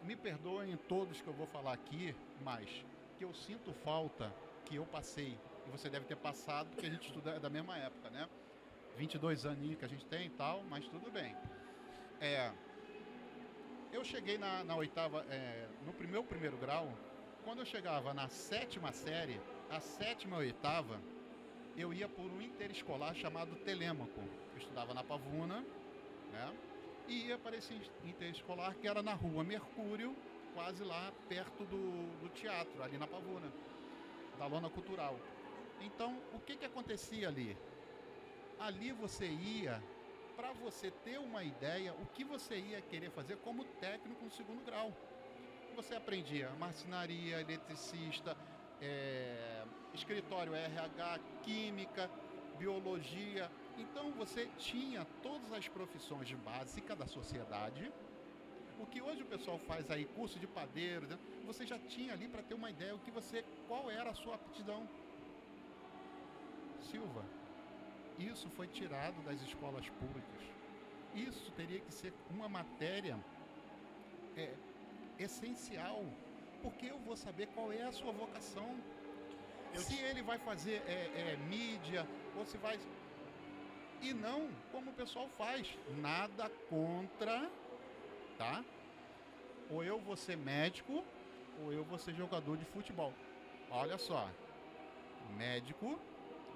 me perdoem todos que eu vou falar aqui, mas que eu sinto falta, que eu passei, e você deve ter passado, porque a gente estuda da mesma época, né? 22 aninhos que a gente tem e tal, mas tudo bem. Eu cheguei na oitava, no meu primeiro grau, quando eu chegava na 7ª série, a 7ª e a 8ª, eu ia por um interescolar chamado Telêmaco. Eu estudava na Pavuna, né? E ia para esse interescolar que era na rua Mercúrio, quase lá perto do teatro, ali na Pavuna, da lona cultural. Então, o que acontecia ali? Ali você ia, para você ter uma ideia, o que você ia querer fazer como técnico no 2º grau. Você aprendia marcenaria, eletricista, escritório RH, química, biologia. Então você tinha todas as profissões básicas da sociedade. O que hoje o pessoal faz aí, curso de padeiro, né? Você já tinha ali para ter uma ideia qual era a sua aptidão. Silva, isso foi tirado das escolas públicas. Isso teria que ser uma matéria essencial, porque eu vou saber qual é a sua vocação. Se ele vai fazer mídia, ou se vai... E não como o pessoal faz. Nada contra, tá? Ou eu vou ser médico, ou eu vou ser jogador de futebol. Olha só, médico,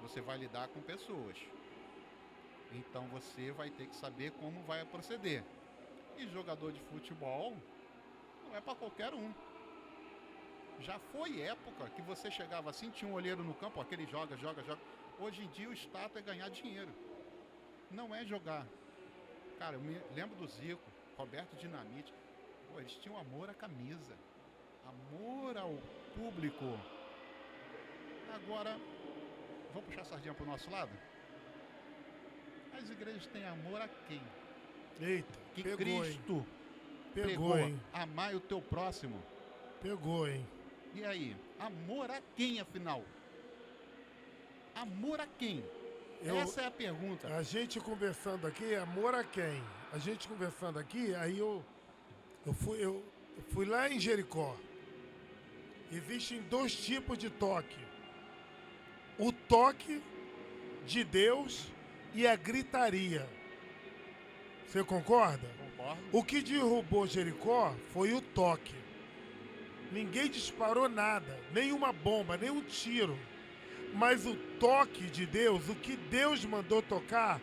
você vai lidar com pessoas. Então você vai ter que saber como vai proceder. E jogador de futebol não é para qualquer um. Já foi época que você chegava assim, tinha um olheiro no campo, aquele joga. Hoje em dia o status é ganhar dinheiro. Não é jogar. Cara, eu me lembro do Zico, Roberto Dinamite. Pô, eles tinham amor à camisa, amor ao público. Agora, vou puxar a sardinha pro nosso lado? As igrejas têm amor a quem? Eita, que pegou, Cristo hein? Pegou, hein? Amai o teu próximo. Pegou, hein? E aí, amor a quem, afinal? Amor a quem? Essa é a pergunta. A gente conversando aqui, amor a quem? A gente conversando aqui, aí eu fui lá em Jericó. Existem 2 tipos de toque. O toque de Deus e a gritaria. Você concorda? Concordo. O que derrubou Jericó foi o toque. Ninguém disparou nada, nenhuma bomba, nenhum tiro. Mas o toque de Deus, o que Deus mandou tocar,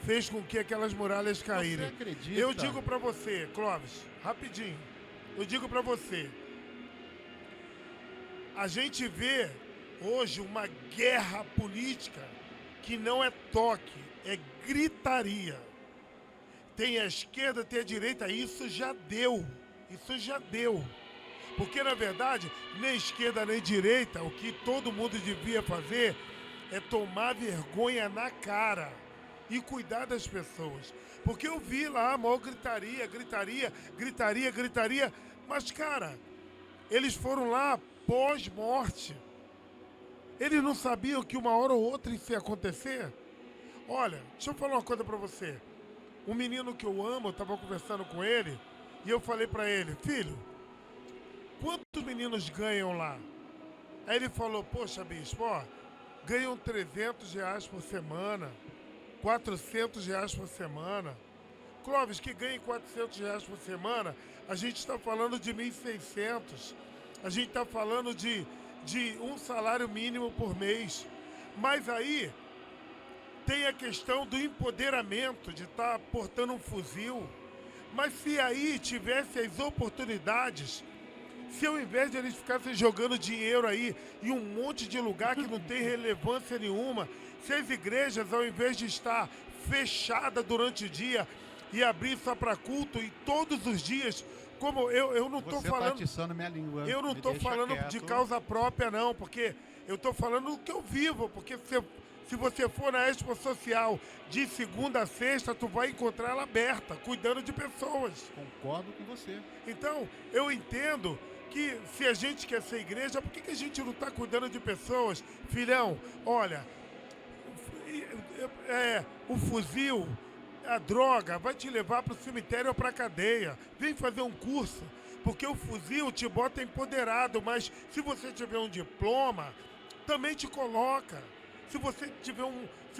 fez com que aquelas muralhas caírem. Você acredita? Eu digo pra você, Clóvis, rapidinho. Eu digo pra você. A gente vê hoje uma guerra política que não é toque, é gritaria. Tem a esquerda, tem a direita, isso já deu. Isso já deu. Porque, na verdade, nem esquerda nem direita, o que todo mundo devia fazer é tomar vergonha na cara e cuidar das pessoas. Porque eu vi lá a maior gritaria, mas, cara, eles foram lá pós-morte. Eles não sabiam que uma hora ou outra isso ia acontecer? Olha, deixa eu falar uma coisa pra você. Um menino que eu amo, eu tava conversando com ele, e eu falei pra ele, filho, quantos meninos ganham lá? Aí ele falou, poxa, bispo, ganham R$300 por semana, R$400 por semana. Clóvis, que ganha R$400 por semana, a gente está falando de 1.600. A gente está falando de um salário mínimo por mês. Mas aí tem a questão do empoderamento, de estar portando um fuzil. Mas se aí tivesse as oportunidades Se ao invés de eles ficassem jogando dinheiro aí em um monte de lugar que não tem relevância nenhuma, se as igrejas, ao invés de estar fechada durante o dia e abrir só para culto e todos os dias, como eu não estou Você tá falando, atiçando minha língua. eu não Me estou deixa falando quieto. de causa própria não, porque eu estou falando do que eu vivo, porque se você for na Expo Social de segunda a sexta, tu vai encontrar ela aberta, cuidando de pessoas. Concordo com você. Então, eu entendo que se a gente quer ser igreja, por que a gente não está cuidando de pessoas? Filhão, olha, o fuzil, a droga, vai te levar para o cemitério ou para a cadeia. Vem fazer um curso, porque o fuzil te bota empoderado, mas se você tiver um diploma, também te coloca. Se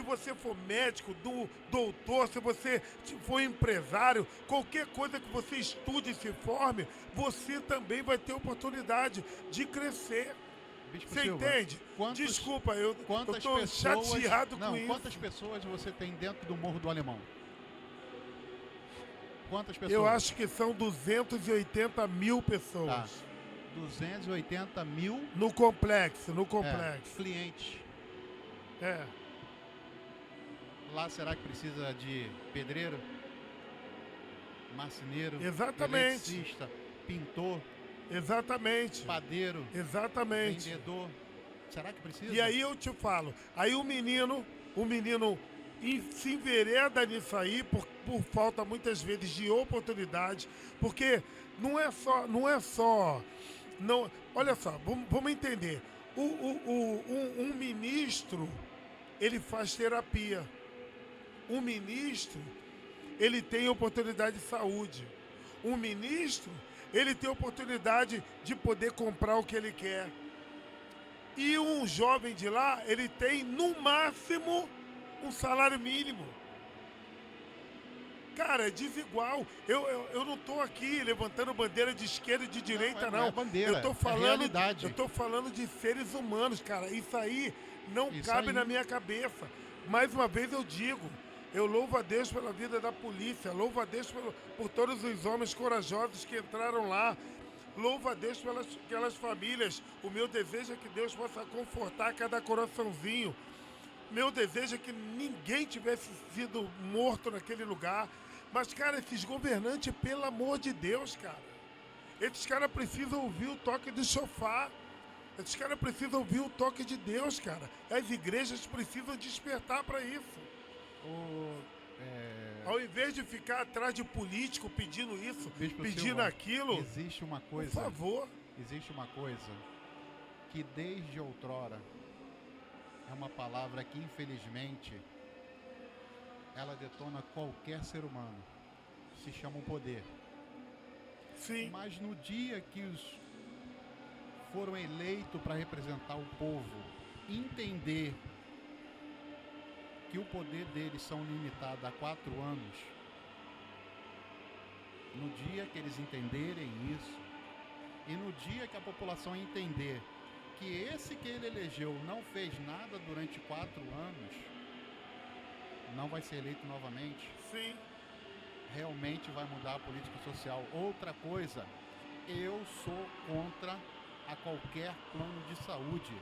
você for médico, doutor, se você for empresário, qualquer coisa que você estude e se forme, você também vai ter oportunidade de crescer. Bispo Você Silva, entende? Desculpa, eu tô chateado com isso. Quantas pessoas você tem dentro do Morro do Alemão? Quantas pessoas? Eu acho que são 280 mil pessoas. Tá. 280 mil No complexo. clientes. É. Lá será que precisa de pedreiro, marceneiro, Exatamente. eletricista, pintor, Exatamente. padeiro, Exatamente. vendedor? Será que precisa? E aí eu te falo, aí o menino se envereda nisso aí por falta muitas vezes de oportunidade, porque não é só, olha só, vamos entender, um ministro, ele faz terapia, um ministro, ele tem oportunidade de saúde, um ministro, ele tem oportunidade de poder comprar o que ele quer. E um jovem de lá, ele tem, no máximo, um salário mínimo. Cara, é desigual. Eu não estou aqui levantando bandeira de esquerda e de direita, não. É bandeira, eu tô falando, realidade. eu tô falando de seres humanos, cara. Isso aí não Isso cabe aí. na minha cabeça. Mais uma vez eu digo, eu louvo a Deus pela vida da polícia, louvo a Deus por todos os homens corajosos que entraram lá. Louvo a Deus pelas aquelas famílias. O meu desejo é que Deus possa confortar cada coraçãozinho. Meu desejo é que ninguém tivesse sido morto naquele lugar. Mas, cara, esses governantes, pelo amor de Deus, cara. Esses caras precisam ouvir o toque do chofar. Esses caras precisam ouvir o toque de Deus, cara. As igrejas precisam despertar para isso. Ao invés de ficar atrás de político pedindo isso, Bispo pedindo Silva, aquilo, existe uma coisa, por favor. existe uma coisa que desde outrora é uma palavra que infelizmente ela detona qualquer ser humano. Se chama o poder. Sim, Mas no dia que os foram eleitos para representar o povo, entender que o poder deles são limitados a 4 anos, no dia que eles entenderem isso, e no dia que a população entender que esse que ele elegeu não fez nada durante 4 anos, não vai ser eleito novamente, sim. realmente vai mudar a política social. Outra coisa, eu sou contra a qualquer plano de saúde.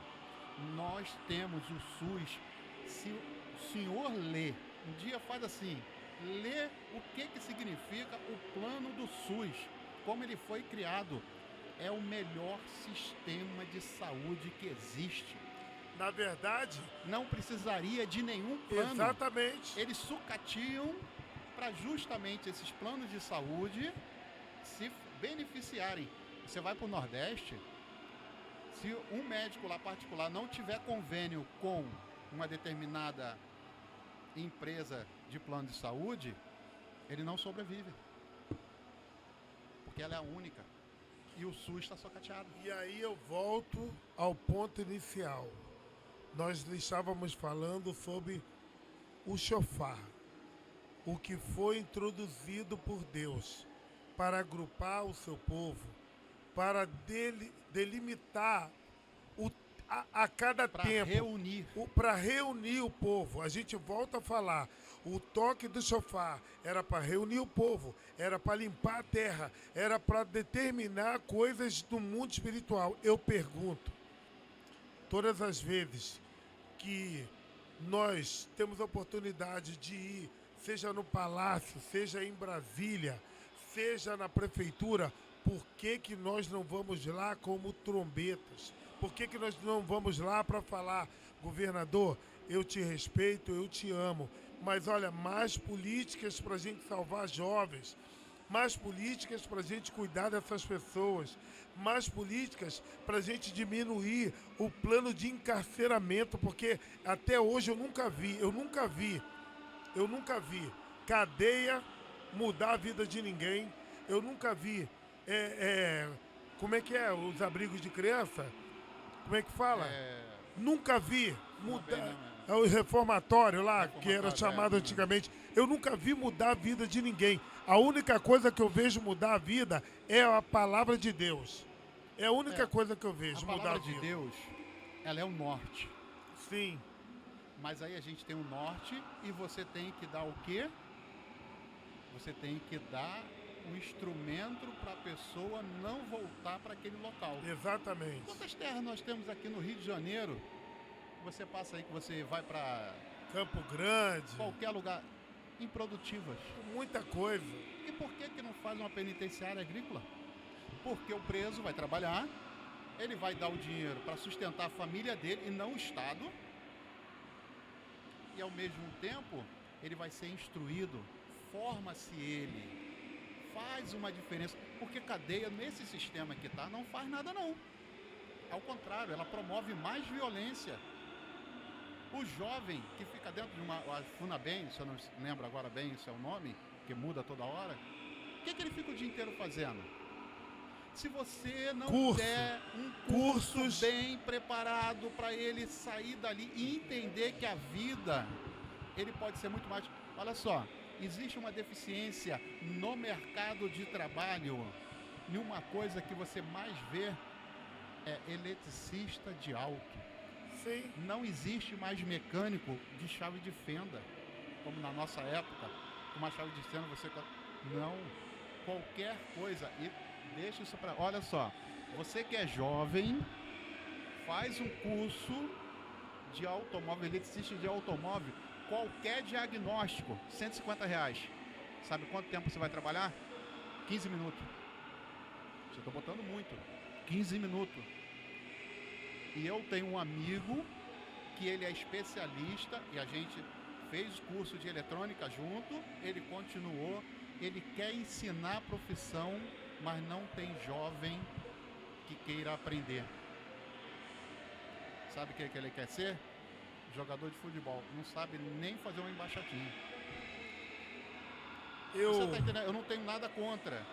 Nós temos o SUS. Se o senhor lê, um dia faz assim, lê o que significa o plano do SUS, como ele foi criado. É o melhor sistema de saúde que existe. Na verdade, Não precisaria de nenhum plano. exatamente. Eles sucatiam para justamente esses planos de saúde se beneficiarem. Você vai para o Nordeste, se um médico lá particular não tiver convênio com uma determinada empresa de plano de saúde, ele não sobrevive. Porque ela é a única. E o SUS está sucateado. E aí eu volto ao ponto inicial. Nós estávamos falando sobre o chofar, o que foi introduzido por Deus para agrupar o seu povo, para delimitar a cada Para tempo, reunir. para reunir o povo. A gente volta a falar, O toque do chofar era para reunir o povo, era para limpar a terra, era para determinar coisas do mundo espiritual. Eu pergunto, todas as vezes que nós temos a oportunidade de ir, seja no palácio, seja em Brasília, seja na prefeitura, por que nós não vamos lá como trombetas? Por que nós não vamos lá para falar, governador, eu te respeito, eu te amo, mas olha, mais políticas para a gente salvar jovens, mais políticas para a gente cuidar dessas pessoas, mais políticas para a gente diminuir o plano de encarceramento, porque até hoje eu nunca vi cadeia mudar a vida de ninguém, eu nunca vi, como é que é, os abrigos de criança? Como é que fala? Nunca vi mudar. É o reformatório lá, que era chamado antigamente. Eu nunca vi mudar a vida de ninguém. A única coisa que eu vejo mudar a vida é a palavra de Deus. É a única coisa que eu vejo mudar a vida. A palavra de Deus, ela é o norte. Sim. Mas aí a gente tem o norte e você tem que dar o quê? Você tem que dar um instrumento para a pessoa não voltar para aquele local. Exatamente. Quantas terras nós temos aqui no Rio de Janeiro? Você passa aí, que você vai para Campo Grande, qualquer lugar, improdutivas. Muita coisa. E por que não faz uma penitenciária agrícola? Porque o preso vai trabalhar, ele vai dar o dinheiro para sustentar a família dele e não o Estado. E ao mesmo tempo, ele vai ser instruído, forma-se ele, faz uma diferença. Porque cadeia, nesse sistema que está, não faz nada não. Ao contrário, ela promove mais violência. O jovem que fica dentro de uma Funabem, se eu não lembro agora bem o seu nome, que muda toda hora, o que ele fica o dia inteiro fazendo? Se você não der um curso bem preparado para ele sair dali e entender que a vida, ele pode ser muito mais... Olha só, existe uma deficiência no mercado de trabalho, e uma coisa que você mais vê é eletricista de auto. Sim. Não existe mais mecânico de chave de fenda, como na nossa época. Uma chave de fenda você... Não. Qualquer coisa. E deixa isso para... Olha só. Você que é jovem, faz um curso de automóvel, eletricista de automóvel. Qualquer diagnóstico, R$150. Sabe quanto tempo você vai trabalhar? 15 minutos. Você está botando muito. 15 minutos. E eu tenho um amigo que ele é especialista e a gente fez curso de eletrônica junto, ele continuou, ele quer ensinar a profissão, mas não tem jovem que queira aprender. Sabe o que ele quer ser? Jogador de futebol. Não sabe nem fazer uma embaixadinha. Você tá entendendo? Eu não tenho nada contra.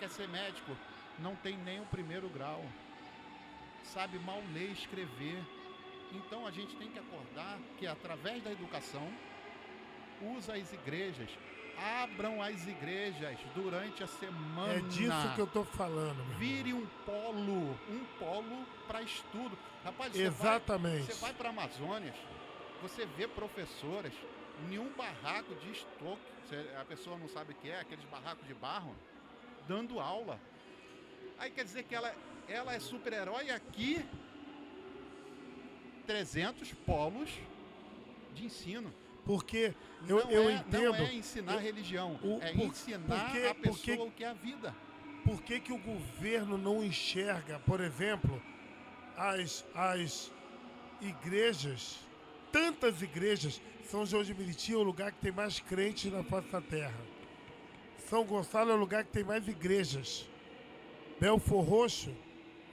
Quer ser médico? Não tem nem o primeiro grau. Sabe mal ler e escrever. Então a gente tem que acordar que através da educação, usa as igrejas, abram as igrejas durante a semana. É disso que eu tô falando. Vire um polo para estudo. Rapaz, exatamente. Você vai para a Amazônia, você vê professoras em um barraco de estoque, a pessoa não sabe o que é, aqueles barracos de barro, dando aula. Aí quer dizer que ela é super-herói aqui, 300 polos de ensino. Porque eu entendo... Não é ensinar religião, ensinar a pessoa o que é a vida. Por que o governo não enxerga, por exemplo, as igrejas, tantas igrejas? São João de Meriti é o lugar que tem mais crentes na face da terra. São Gonçalo é o lugar que tem mais igrejas. Belfor Roxo,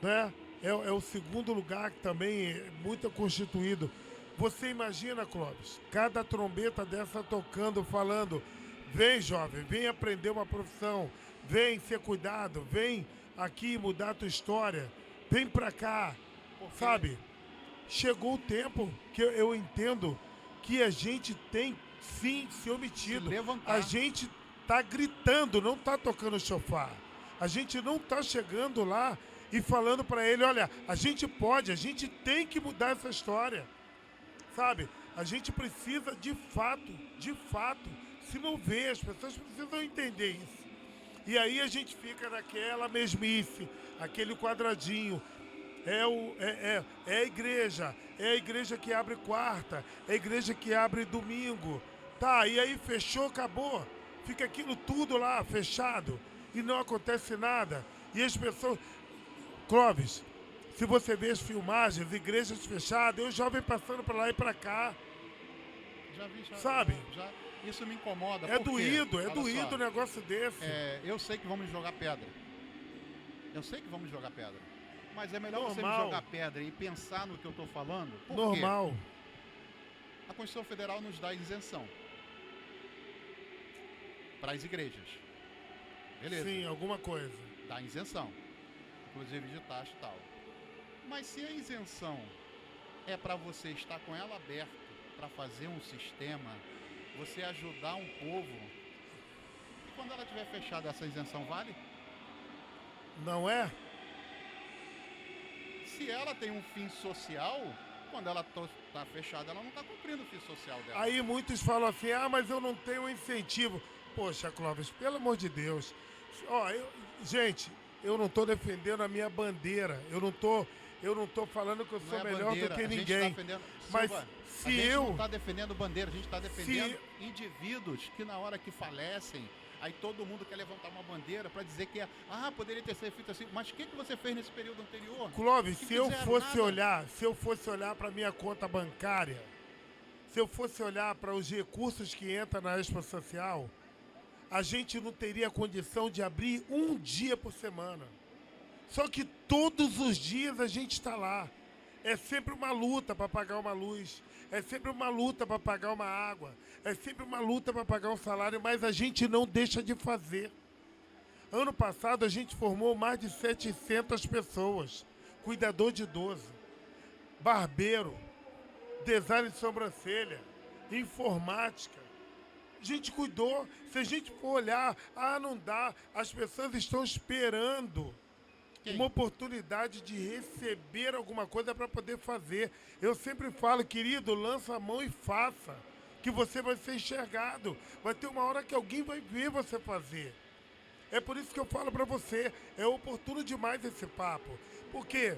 né, é o segundo lugar que também é muito constituído. Você imagina, Clóvis, cada trombeta dessa tocando, falando: vem, jovem, vem aprender uma profissão, vem ser cuidado, vem aqui mudar a tua história, vem pra cá, sabe? Chegou o tempo que eu entendo que a gente tem, sim, se omitido. A gente tá gritando, não tá tocando chofar. A gente não tá chegando lá e falando pra ele: olha, a gente pode, a gente tem que mudar essa história. Sabe? A gente precisa, de fato, se mover. As pessoas precisam entender isso. E aí a gente fica naquela mesmice, aquele quadradinho. É a igreja que abre quarta, é a igreja que abre domingo. Tá, e aí fechou, acabou. Fica aquilo tudo lá fechado e não acontece nada. E as pessoas... Clóvis, se você vê as filmagens, igrejas fechadas, eu jovem passando para lá e para cá. Já sabe? Isso me incomoda. É Por quê? doído Olha só, um negócio desse. eu sei que vamos jogar pedra. Eu sei que vamos jogar pedra. Mas é melhor você me Normal. jogar pedra e pensar no que eu estou falando. Por quê? Normal. A Constituição Federal nos dá isenção para as igrejas. Beleza. Sim, alguma coisa. Dá isenção. Inclusive de taxa e tal. Mas se a isenção é para você estar com ela aberta, para fazer um sistema, você ajudar um povo, e quando ela estiver fechada, essa isenção vale? Não é? Se ela tem um fim social, quando ela está fechada, ela não está cumprindo o fim social dela. Aí muitos falam assim, mas eu não tenho incentivo. Poxa, Clóvis, pelo amor de Deus. Ó, gente, eu não estou defendendo a minha bandeira. Eu não tô falando que eu sou melhor do que ninguém. Mas se a gente eu... não está defendendo bandeira, a gente está defendendo indivíduos que na hora que falecem, aí todo mundo quer levantar uma bandeira para dizer que poderia ter sido feito assim. Mas o que você fez nesse período anterior? Clóvis, se eu fosse olhar para minha conta bancária, se eu fosse olhar para os recursos que entram na Expo Social, a gente não teria condição de abrir um dia por semana. Só que todos os dias a gente está lá. É sempre uma luta para pagar uma luz. É sempre uma luta para pagar uma água. É sempre uma luta para pagar um salário, mas a gente não deixa de fazer. Ano passado a gente formou mais de 700 pessoas. Cuidador de idoso, barbeiro, design de sobrancelha, informática. A gente cuidou. Se a gente for olhar, não dá. As pessoas estão esperando uma oportunidade de receber alguma coisa para poder fazer. Eu sempre falo, querido, lança a mão e faça, que você vai ser enxergado. Vai ter uma hora que alguém vai ver você fazer. É por isso que eu falo para você, é oportuno demais esse papo. Por quê?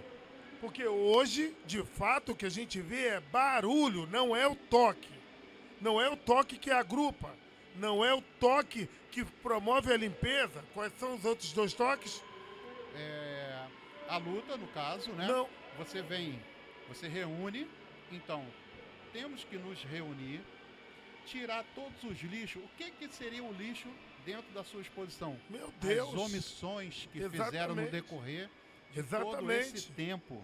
Porque hoje, de fato, o que a gente vê é barulho, não é o toque. Não é o toque que agrupa. Não é o toque que promove a limpeza. Quais são os outros dois toques? A luta, no caso, né? Não. Você reúne, então temos que nos reunir, tirar todos os lixos. O que seria o lixo dentro da sua exposição? Meu Deus! As omissões que fizeram no decorrer de todo esse tempo.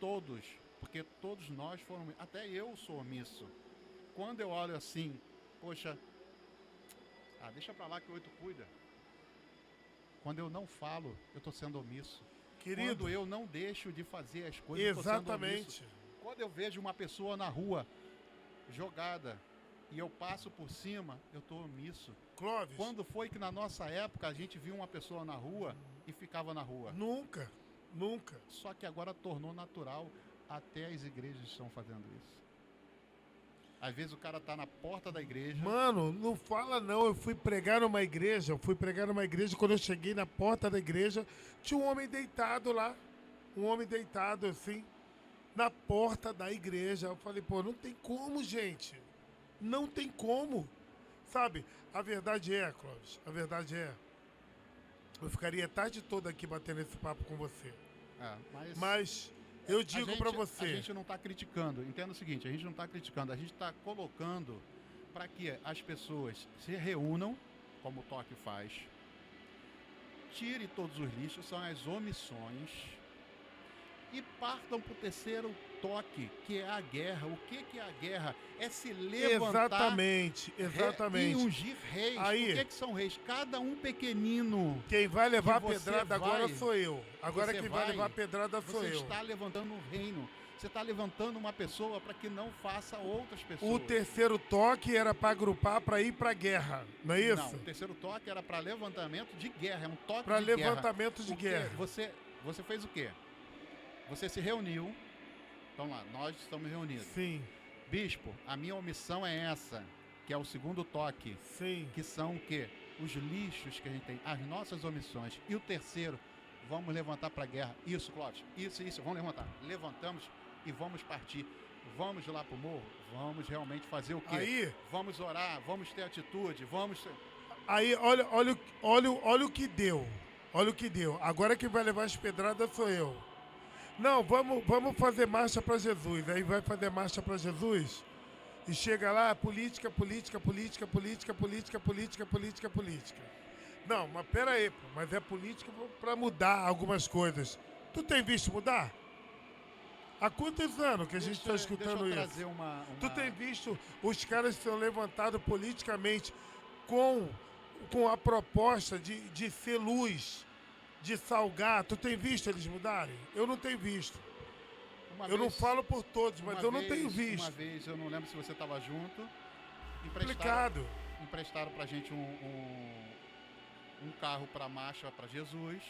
Todos, porque todos nós foram, até eu sou omisso. Quando eu olho assim, poxa, deixa pra lá que o 8 cuida. Quando eu não falo, eu tô sendo omisso. Querido, quando eu não deixo de fazer as coisas, eu tô sendo omisso. Quando eu vejo uma pessoa na rua jogada e eu passo por cima, eu tô omisso. Clóvis. Quando foi que na nossa época a gente viu uma pessoa na rua e ficava na rua? Nunca. Só que agora tornou natural, até as igrejas estão fazendo isso. Às vezes o cara tá na porta da igreja. Mano, não fala não. Eu fui pregar numa igreja. Quando eu cheguei na porta da igreja, tinha um homem deitado lá. Um homem deitado assim, na porta da igreja. Eu falei, não tem como, gente. Não tem como. Sabe, a verdade é, Clóvis, eu ficaria a tarde toda aqui batendo esse papo com você. Mas eu digo pra você... A gente não está criticando, entenda o seguinte, a gente não está criticando, a gente está colocando para que as pessoas se reúnam, como o toque faz, tire todos os lixos, são as omissões, e partam para o terceiro toque, que é a guerra. O que é a guerra? É se levantar... Exatamente. E ungir reis. Aí, o que são reis? Cada um pequenino. Quem vai levar a pedrada agora sou eu. Agora quem vai levar a pedrada sou eu. Você está levantando um reino. Você está levantando uma pessoa para que não faça outras pessoas. O terceiro toque era para agrupar, para ir para guerra, não é isso? Não, o terceiro toque era para levantamento de guerra. É um toque para levantamento de guerra. Você fez o quê? Você se reuniu. Então lá, nós estamos reunidos. Sim. bispo, a minha omissão é essa, que é o segundo toque, Sim. que são o quê? Os lixos que a gente tem, as nossas omissões. E o terceiro, vamos levantar para a guerra. Isso, Clóvis, isso, vamos levantar. Levantamos e vamos partir. Vamos lá pro morro, vamos realmente fazer o quê? Aí, Vamos orar, vamos ter atitude, vamos... aí olha o que deu. Olha o que deu. Agora quem vai levar as pedradas sou eu. Não, vamos fazer marcha para Jesus. Aí vai fazer marcha para Jesus e chega lá, política. Não, mas pera aí, pô, mas é política para mudar algumas coisas. Tu tem visto mudar? Há quantos anos que a gente está escutando deixa eu isso? trazer uma... Tu tem visto os caras que são levantados politicamente com a proposta de ser luz, de salgar. Tu tem visto eles mudarem? Eu não tenho visto. Eu não falo por todos, mas eu não tenho visto. Uma vez, eu não lembro se você estava junto, emprestaram pra gente um carro para marcha para Jesus.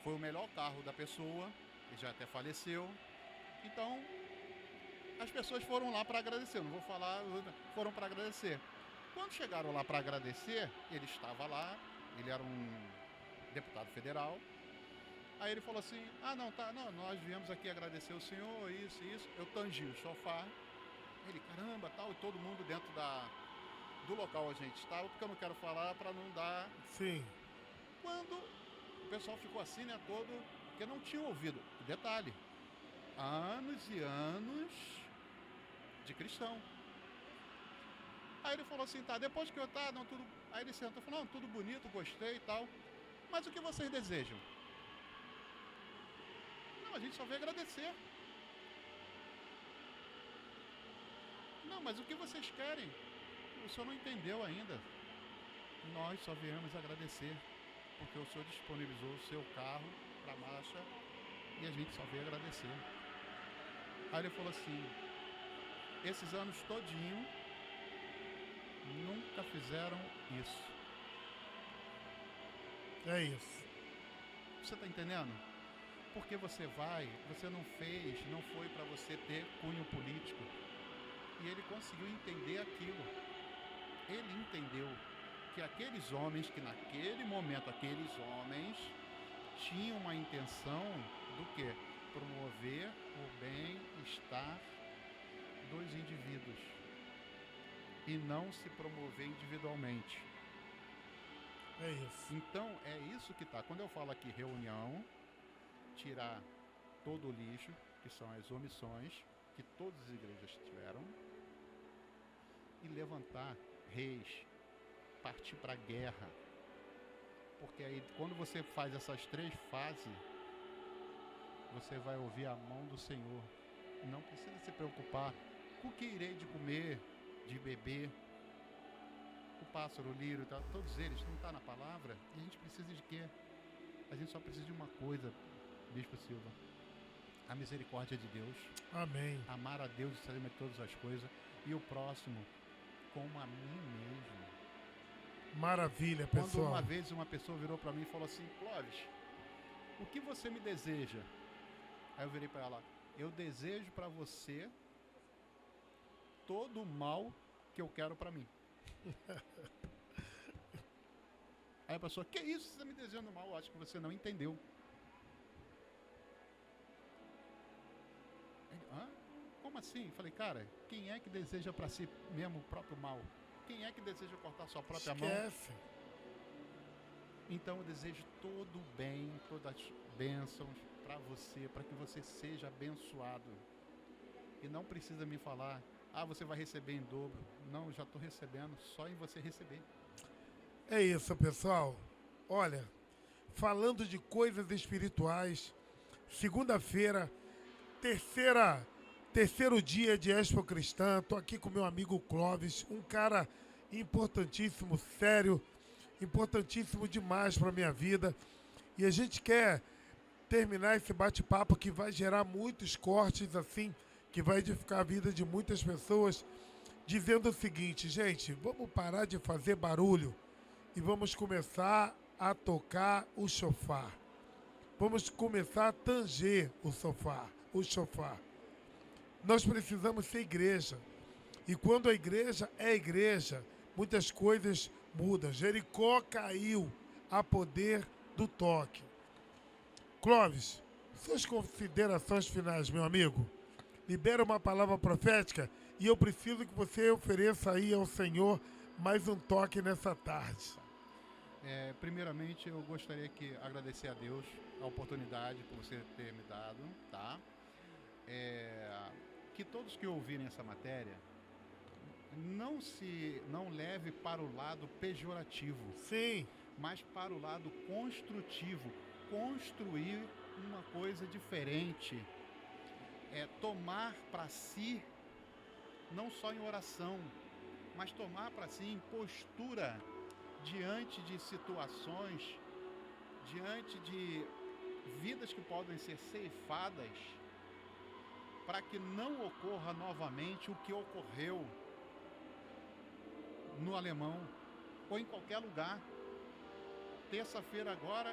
Foi o melhor carro da pessoa, ele já até faleceu. Então, as pessoas foram lá para agradecer. Eu não vou falar, foram para agradecer. Quando chegaram lá para agradecer, ele estava lá, ele era um deputado federal. Aí ele falou assim, nós viemos aqui agradecer o senhor, isso. Eu tangi o sofá. Ele, caramba, tal, e todo mundo dentro do local a gente estava, porque eu não quero falar para não dar... Sim. Quando o pessoal ficou assim, né, todo, porque não tinha ouvido. E detalhe, anos e anos de cristão. Aí ele falou assim, tá, depois que eu tudo... Aí ele sentou e falou, não, tudo bonito, gostei e tal, mas o que vocês desejam? Não, a gente só veio agradecer. Não, mas o que vocês querem? O senhor não entendeu ainda. Nós só viemos agradecer, porque o senhor disponibilizou o seu carro para marcha e a gente só veio agradecer. Aí ele falou assim, esses anos todinho nunca fizeram isso. É isso. Você tá entendendo? Porque você não foi para você ter cunho político. E ele conseguiu entender aquilo. Ele entendeu que aqueles homens, que naquele momento, aqueles homens tinham uma intenção do quê? Promover o bem-estar dos indivíduos e não se promover individualmente. É isso. Então, é isso que tá. Quando eu falo aqui reunião, tirar todo o lixo, que são as omissões que todas as igrejas tiveram, e levantar reis, partir para a guerra. Porque aí, quando você faz essas três fases, você vai ouvir a mão do Senhor. Não precisa se preocupar com o que irei de comer, de beber. O pássaro, o lírio, todos eles não estão na palavra. E a gente precisa de quê? A gente só precisa de uma coisa, Bispo Silva: a misericórdia de Deus. Amém. Amar a Deus acima de todas as coisas e o próximo como a mim mesmo. Maravilha, pessoal. Quando uma vez uma pessoa virou para mim e falou assim: Clóvis, o que você me deseja? Aí eu virei para ela: eu desejo para você todo o mal que eu quero para mim. Aí a pessoa: que isso, você está me desejando mal? Eu acho que você não entendeu. Hã? Como assim? Falei: cara, quem é que deseja para si mesmo o próprio mal? Quem é que deseja cortar sua própria mão? Esquece. Então eu desejo todo o bem, todas as bênçãos para você, para que você seja abençoado. E não precisa me falar: ah, você vai receber em dobro. Não, eu já estou recebendo, só em você receber. É isso, pessoal. Olha, falando de coisas espirituais, segunda-feira, terceiro dia de Expo Cristã. Tô aqui com meu amigo Clóvis, um cara importantíssimo, sério, importantíssimo demais para minha vida. E a gente quer terminar esse bate-papo que vai gerar muitos cortes, assim, que vai edificar a vida de muitas pessoas, dizendo o seguinte: gente, vamos parar de fazer barulho e vamos começar a tocar o chofar. Vamos começar a tanger o chofar. Nós precisamos ser igreja. E quando a igreja é igreja, muitas coisas mudam. Jericó caiu a poder do toque. Clóvis, suas considerações finais, meu amigo. Libera uma palavra profética e eu preciso que você ofereça aí ao Senhor mais um toque nessa tarde. Primeiramente, eu gostaria de agradecer a Deus a oportunidade por você ter me dado, tá? Que todos que ouvirem essa matéria não leve para o lado pejorativo, Sim, mas para o lado construtivo, construir uma coisa diferente, tomar para si, não só em oração, mas tomar para si em postura diante de situações, diante de vidas que podem ser ceifadas, para que não ocorra novamente o que ocorreu no Alemão ou em qualquer lugar. Terça-feira agora,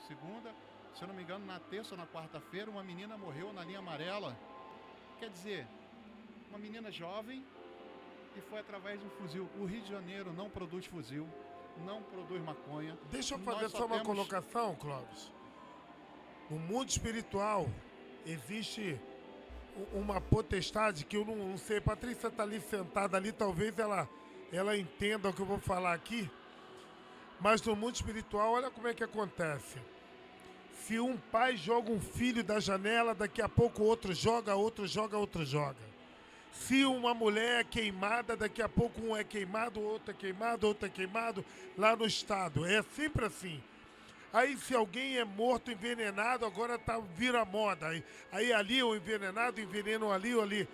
segunda, se eu não me engano, na terça ou na quarta-feira, uma menina morreu na linha amarela. Quer dizer, uma menina jovem, e foi através de um fuzil. O Rio de Janeiro não produz fuzil, não produz maconha. deixa eu fazer só uma colocação, Clóvis. No mundo espiritual, existe uma potestade que eu não sei. Patrícia está ali sentada ali, talvez ela entenda o que eu vou falar aqui. Mas no mundo espiritual, olha como é que acontece. Se um pai joga um filho da janela, daqui a pouco outro joga, outro joga, outro joga. Se uma mulher é queimada, daqui a pouco um é queimado, outro é queimado, outro é queimado, lá no estado. É sempre assim. Aí se alguém é morto, envenenado, agora vira moda. Aí ali o envenenado, envenenam ali ou ali.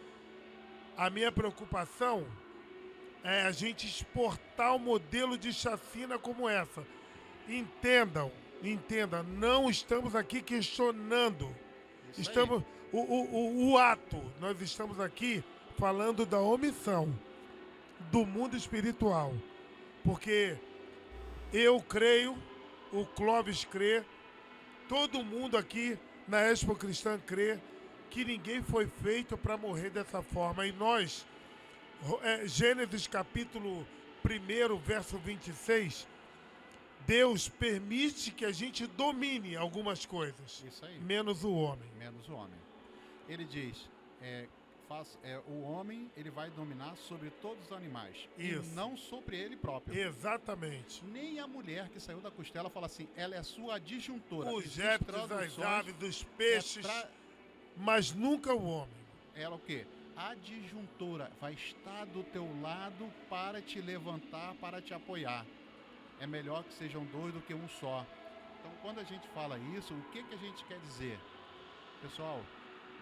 A minha preocupação é a gente exportar um modelo de chacina como essa. Entendam, não estamos aqui questionando. Estamos o ato, nós estamos aqui falando da omissão do mundo espiritual. Porque eu creio, o Clóvis crê, todo mundo aqui na Expo Cristã crê que ninguém foi feito para morrer dessa forma. E nós, Gênesis capítulo 1, verso 26, Deus permite que a gente domine algumas coisas. Isso aí. Menos o homem. Menos o homem. Ele diz, o homem ele vai dominar sobre todos os animais. Isso. E não sobre ele próprio. Exatamente. Nem a mulher que saiu da costela fala assim, ela é sua adjuntora. Os répteis, as aves, os peixes, mas nunca o homem. Ela o quê? Adjuntora. Vai estar do teu lado para te levantar, para te apoiar. É melhor que sejam dois do que um só. Então, quando a gente fala isso, o que a gente quer dizer? Pessoal,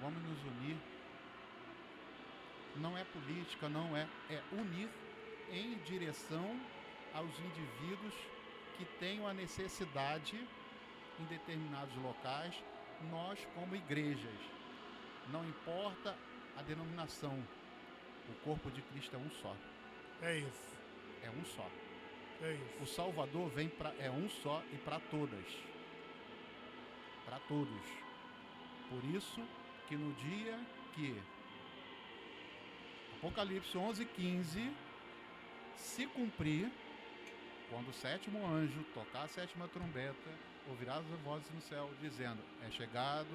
vamos nos unir. Não é política, não é unir em direção aos indivíduos que tenham a necessidade em determinados locais, nós como igrejas. Não importa a denominação, o corpo de Cristo é um só. É isso. É um só. É isso. O Salvador é um só e para todas. Para todos. Por isso que no dia que Apocalipse 11:15 se cumprir, quando o sétimo anjo tocar a sétima trombeta, ouvirás as vozes no céu dizendo, é chegado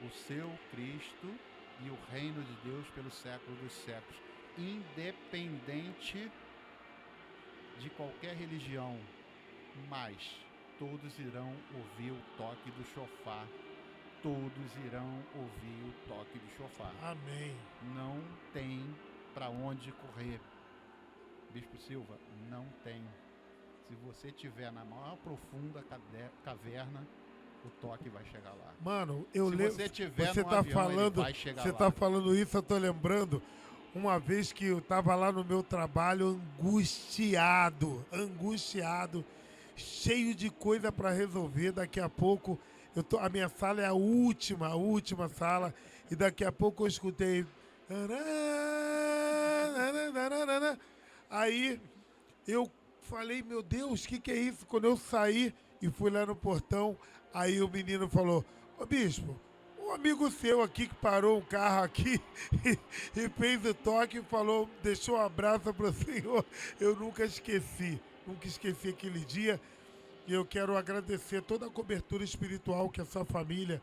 o seu Cristo e o reino de Deus pelos séculos dos séculos, independente de qualquer religião, mas todos irão ouvir o toque do chofar. Todos irão ouvir o toque do chofar. Amém. Não tem para onde correr. Bispo Silva, não tem. Se você estiver na maior profunda caverna, o toque vai chegar lá. Mano, eu lembro. Se você estiver você no tá avião, falando, ele vai chegar você lá. tá falando isso, eu tô lembrando uma vez que eu tava lá no meu trabalho angustiado, cheio de coisa para resolver. Daqui a pouco a minha sala é a última sala, e daqui a pouco eu escutei. Aí eu falei, meu Deus, o que é isso? Quando eu saí e fui lá no portão, aí o menino falou, ô bispo, amigo seu aqui que parou um carro aqui e fez o toque e falou, deixou um abraço para o senhor. Eu nunca esqueci aquele dia. E eu quero agradecer toda a cobertura espiritual que a sua família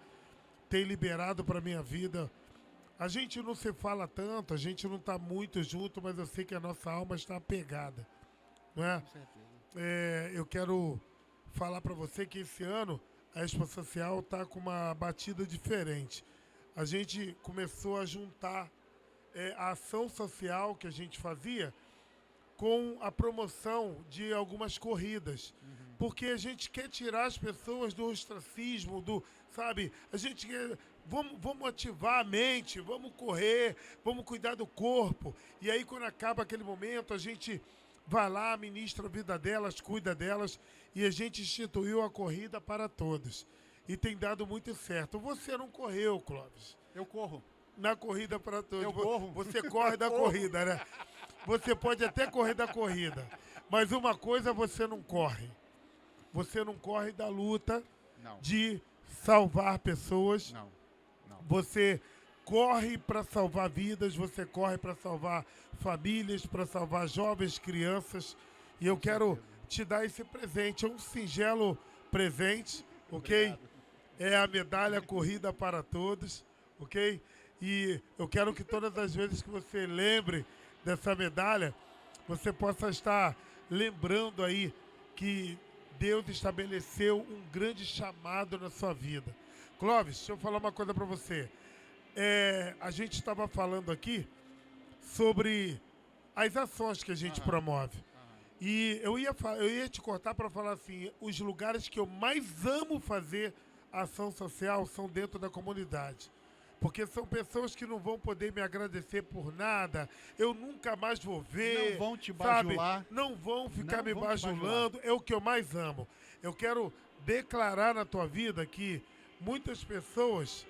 tem liberado para minha vida. A gente não se fala tanto, a gente não está muito junto, mas eu sei que a nossa alma está apegada, não é? Com certeza. Eu quero falar para você que esse ano a Expo Social está com uma batida diferente. A gente começou a juntar a ação social que a gente fazia com a promoção de algumas corridas. Porque a gente quer tirar as pessoas do ostracismo, sabe? A gente quer, vamos ativar a mente, vamos correr, vamos cuidar do corpo. E aí, quando acaba aquele momento, a gente vai lá, ministra a vida delas, cuida delas, e a gente instituiu a corrida para todos. E tem dado muito certo. Você não correu, Clóvis? Eu corro. Na corrida para todos. Eu corro. Você corre da corrida, né? Você pode até correr da corrida, mas uma coisa você não corre. Você não corre da luta Não. de salvar pessoas. Não. Você corre para salvar vidas, você corre para salvar famílias, para salvar jovens, crianças. E eu quero te dar esse presente, é um singelo presente, ok? Obrigado. É a medalha Corrida para Todos, ok? E eu quero que todas as vezes que você lembre dessa medalha, você possa estar lembrando aí que Deus estabeleceu um grande chamado na sua vida. Clóvis, deixa eu falar uma coisa para você. A gente estava falando aqui sobre as ações que a gente promove. E eu ia te cortar para falar assim, os lugares que eu mais amo fazer ação social são dentro da comunidade. Porque são pessoas que não vão poder me agradecer por nada, eu nunca mais vou ver. Não vão te sabe? bajular. Não vão ficar Não me vão te bajulando, é o que eu mais amo. Eu quero declarar na tua vida que muitas pessoas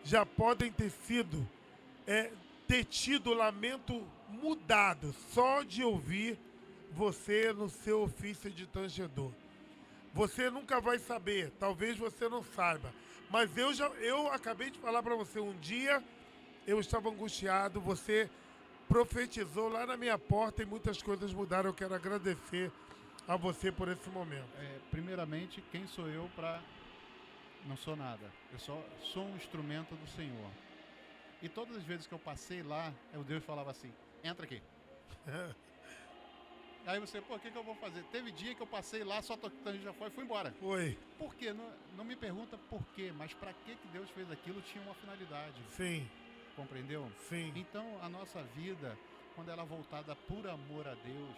já podem ter tido o lamento mudado só de ouvir você no seu ofício de tangedor. Você nunca vai saber, talvez você não saiba, mas eu acabei de falar para você, um dia eu estava angustiado, você profetizou lá na minha porta e muitas coisas mudaram. Eu quero agradecer a você por esse momento. Primeiramente, quem sou eu para... Não sou nada. Eu só sou um instrumento do Senhor. E todas as vezes que eu passei lá, o Deus falava assim, entra aqui. Aí você, o que eu vou fazer? Teve dia que eu passei lá, só tocando já foi e fui embora. Foi. Por quê? Não me pergunta por quê, mas para que Deus fez aquilo tinha uma finalidade. Sim. Compreendeu? Sim. Então a nossa vida, quando ela é voltada por amor a Deus,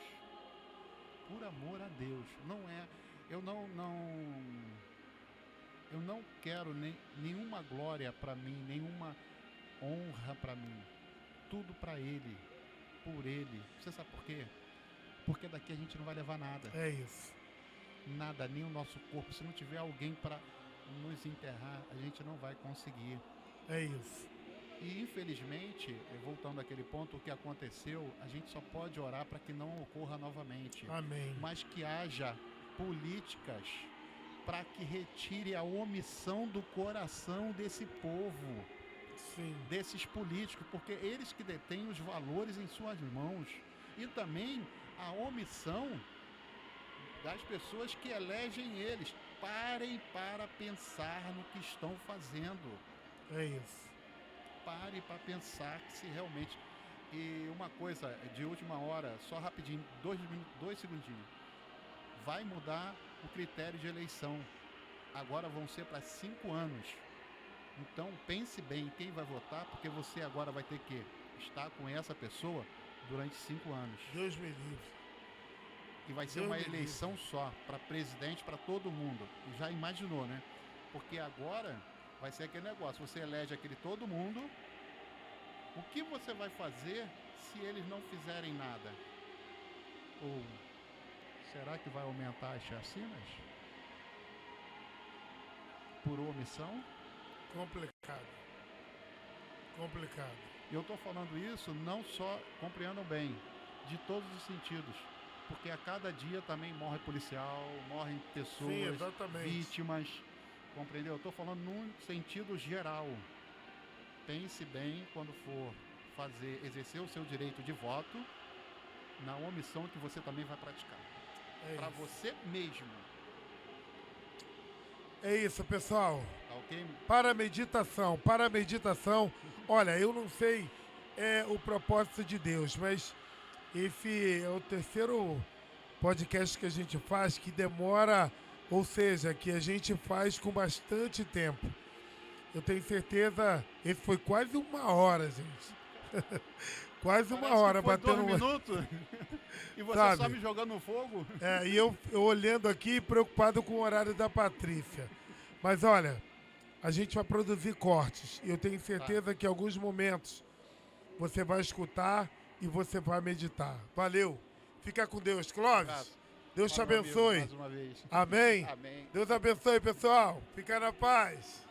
não é... Eu não quero nenhuma glória para mim, nenhuma honra para mim. Tudo para Ele, por Ele. Você sabe por quê? Porque daqui a gente não vai levar nada. É isso. Nada, nem o nosso corpo. Se não tiver alguém para nos enterrar, a gente não vai conseguir. É isso. E infelizmente, voltando àquele ponto, o que aconteceu, a gente só pode orar para que não ocorra novamente. Amém. Mas que haja políticas para que retire a omissão do coração desse povo. Sim. Desses políticos, porque eles que detêm os valores em suas mãos. E também a omissão das pessoas que elegem eles. Parem para pensar no que estão fazendo. É isso. Pare para pensar que se realmente... E uma coisa de última hora, só rapidinho, 2 segundinhos. Vai mudar o critério de eleição. Agora vão ser para 5 anos. Então pense bem quem vai votar, porque você agora vai ter que estar com essa pessoa durante 5 anos. Deus me livre. E vai ser uma eleição só, para presidente, para todo mundo. E já imaginou, né? Porque agora vai ser aquele negócio, você elege aquele todo mundo, o que você vai fazer se eles não fizerem nada? Ou será que vai aumentar as chacinas? Por omissão? Complicado. E eu estou falando isso não só, compreendam bem, de todos os sentidos. Porque a cada dia também morre policial, morrem pessoas, Sim, exatamente. vítimas, compreendeu? Eu estou falando num sentido geral. pense bem quando for exercer o seu direito de voto na omissão que você também vai praticar. Para você mesmo. É isso, pessoal. Tá ok? Para a meditação. Olha, eu não sei o propósito de Deus, mas esse é o terceiro podcast que a gente faz que demora, ou seja, que a gente faz com bastante tempo. Eu tenho certeza, esse foi quase 1 hora, gente. Quase Parece 1 hora que foi batendo 2 minutos e você Sabe? só me jogando no fogo. E eu olhando aqui, preocupado com o horário da Patrícia. Mas olha, a gente vai produzir cortes. E eu tenho certeza que em alguns momentos você vai escutar e você vai meditar. Valeu. Fica com Deus. Clóvis, Deus te abençoe. Mais uma vez. Amém? Amém. Deus abençoe, pessoal. Fica na paz.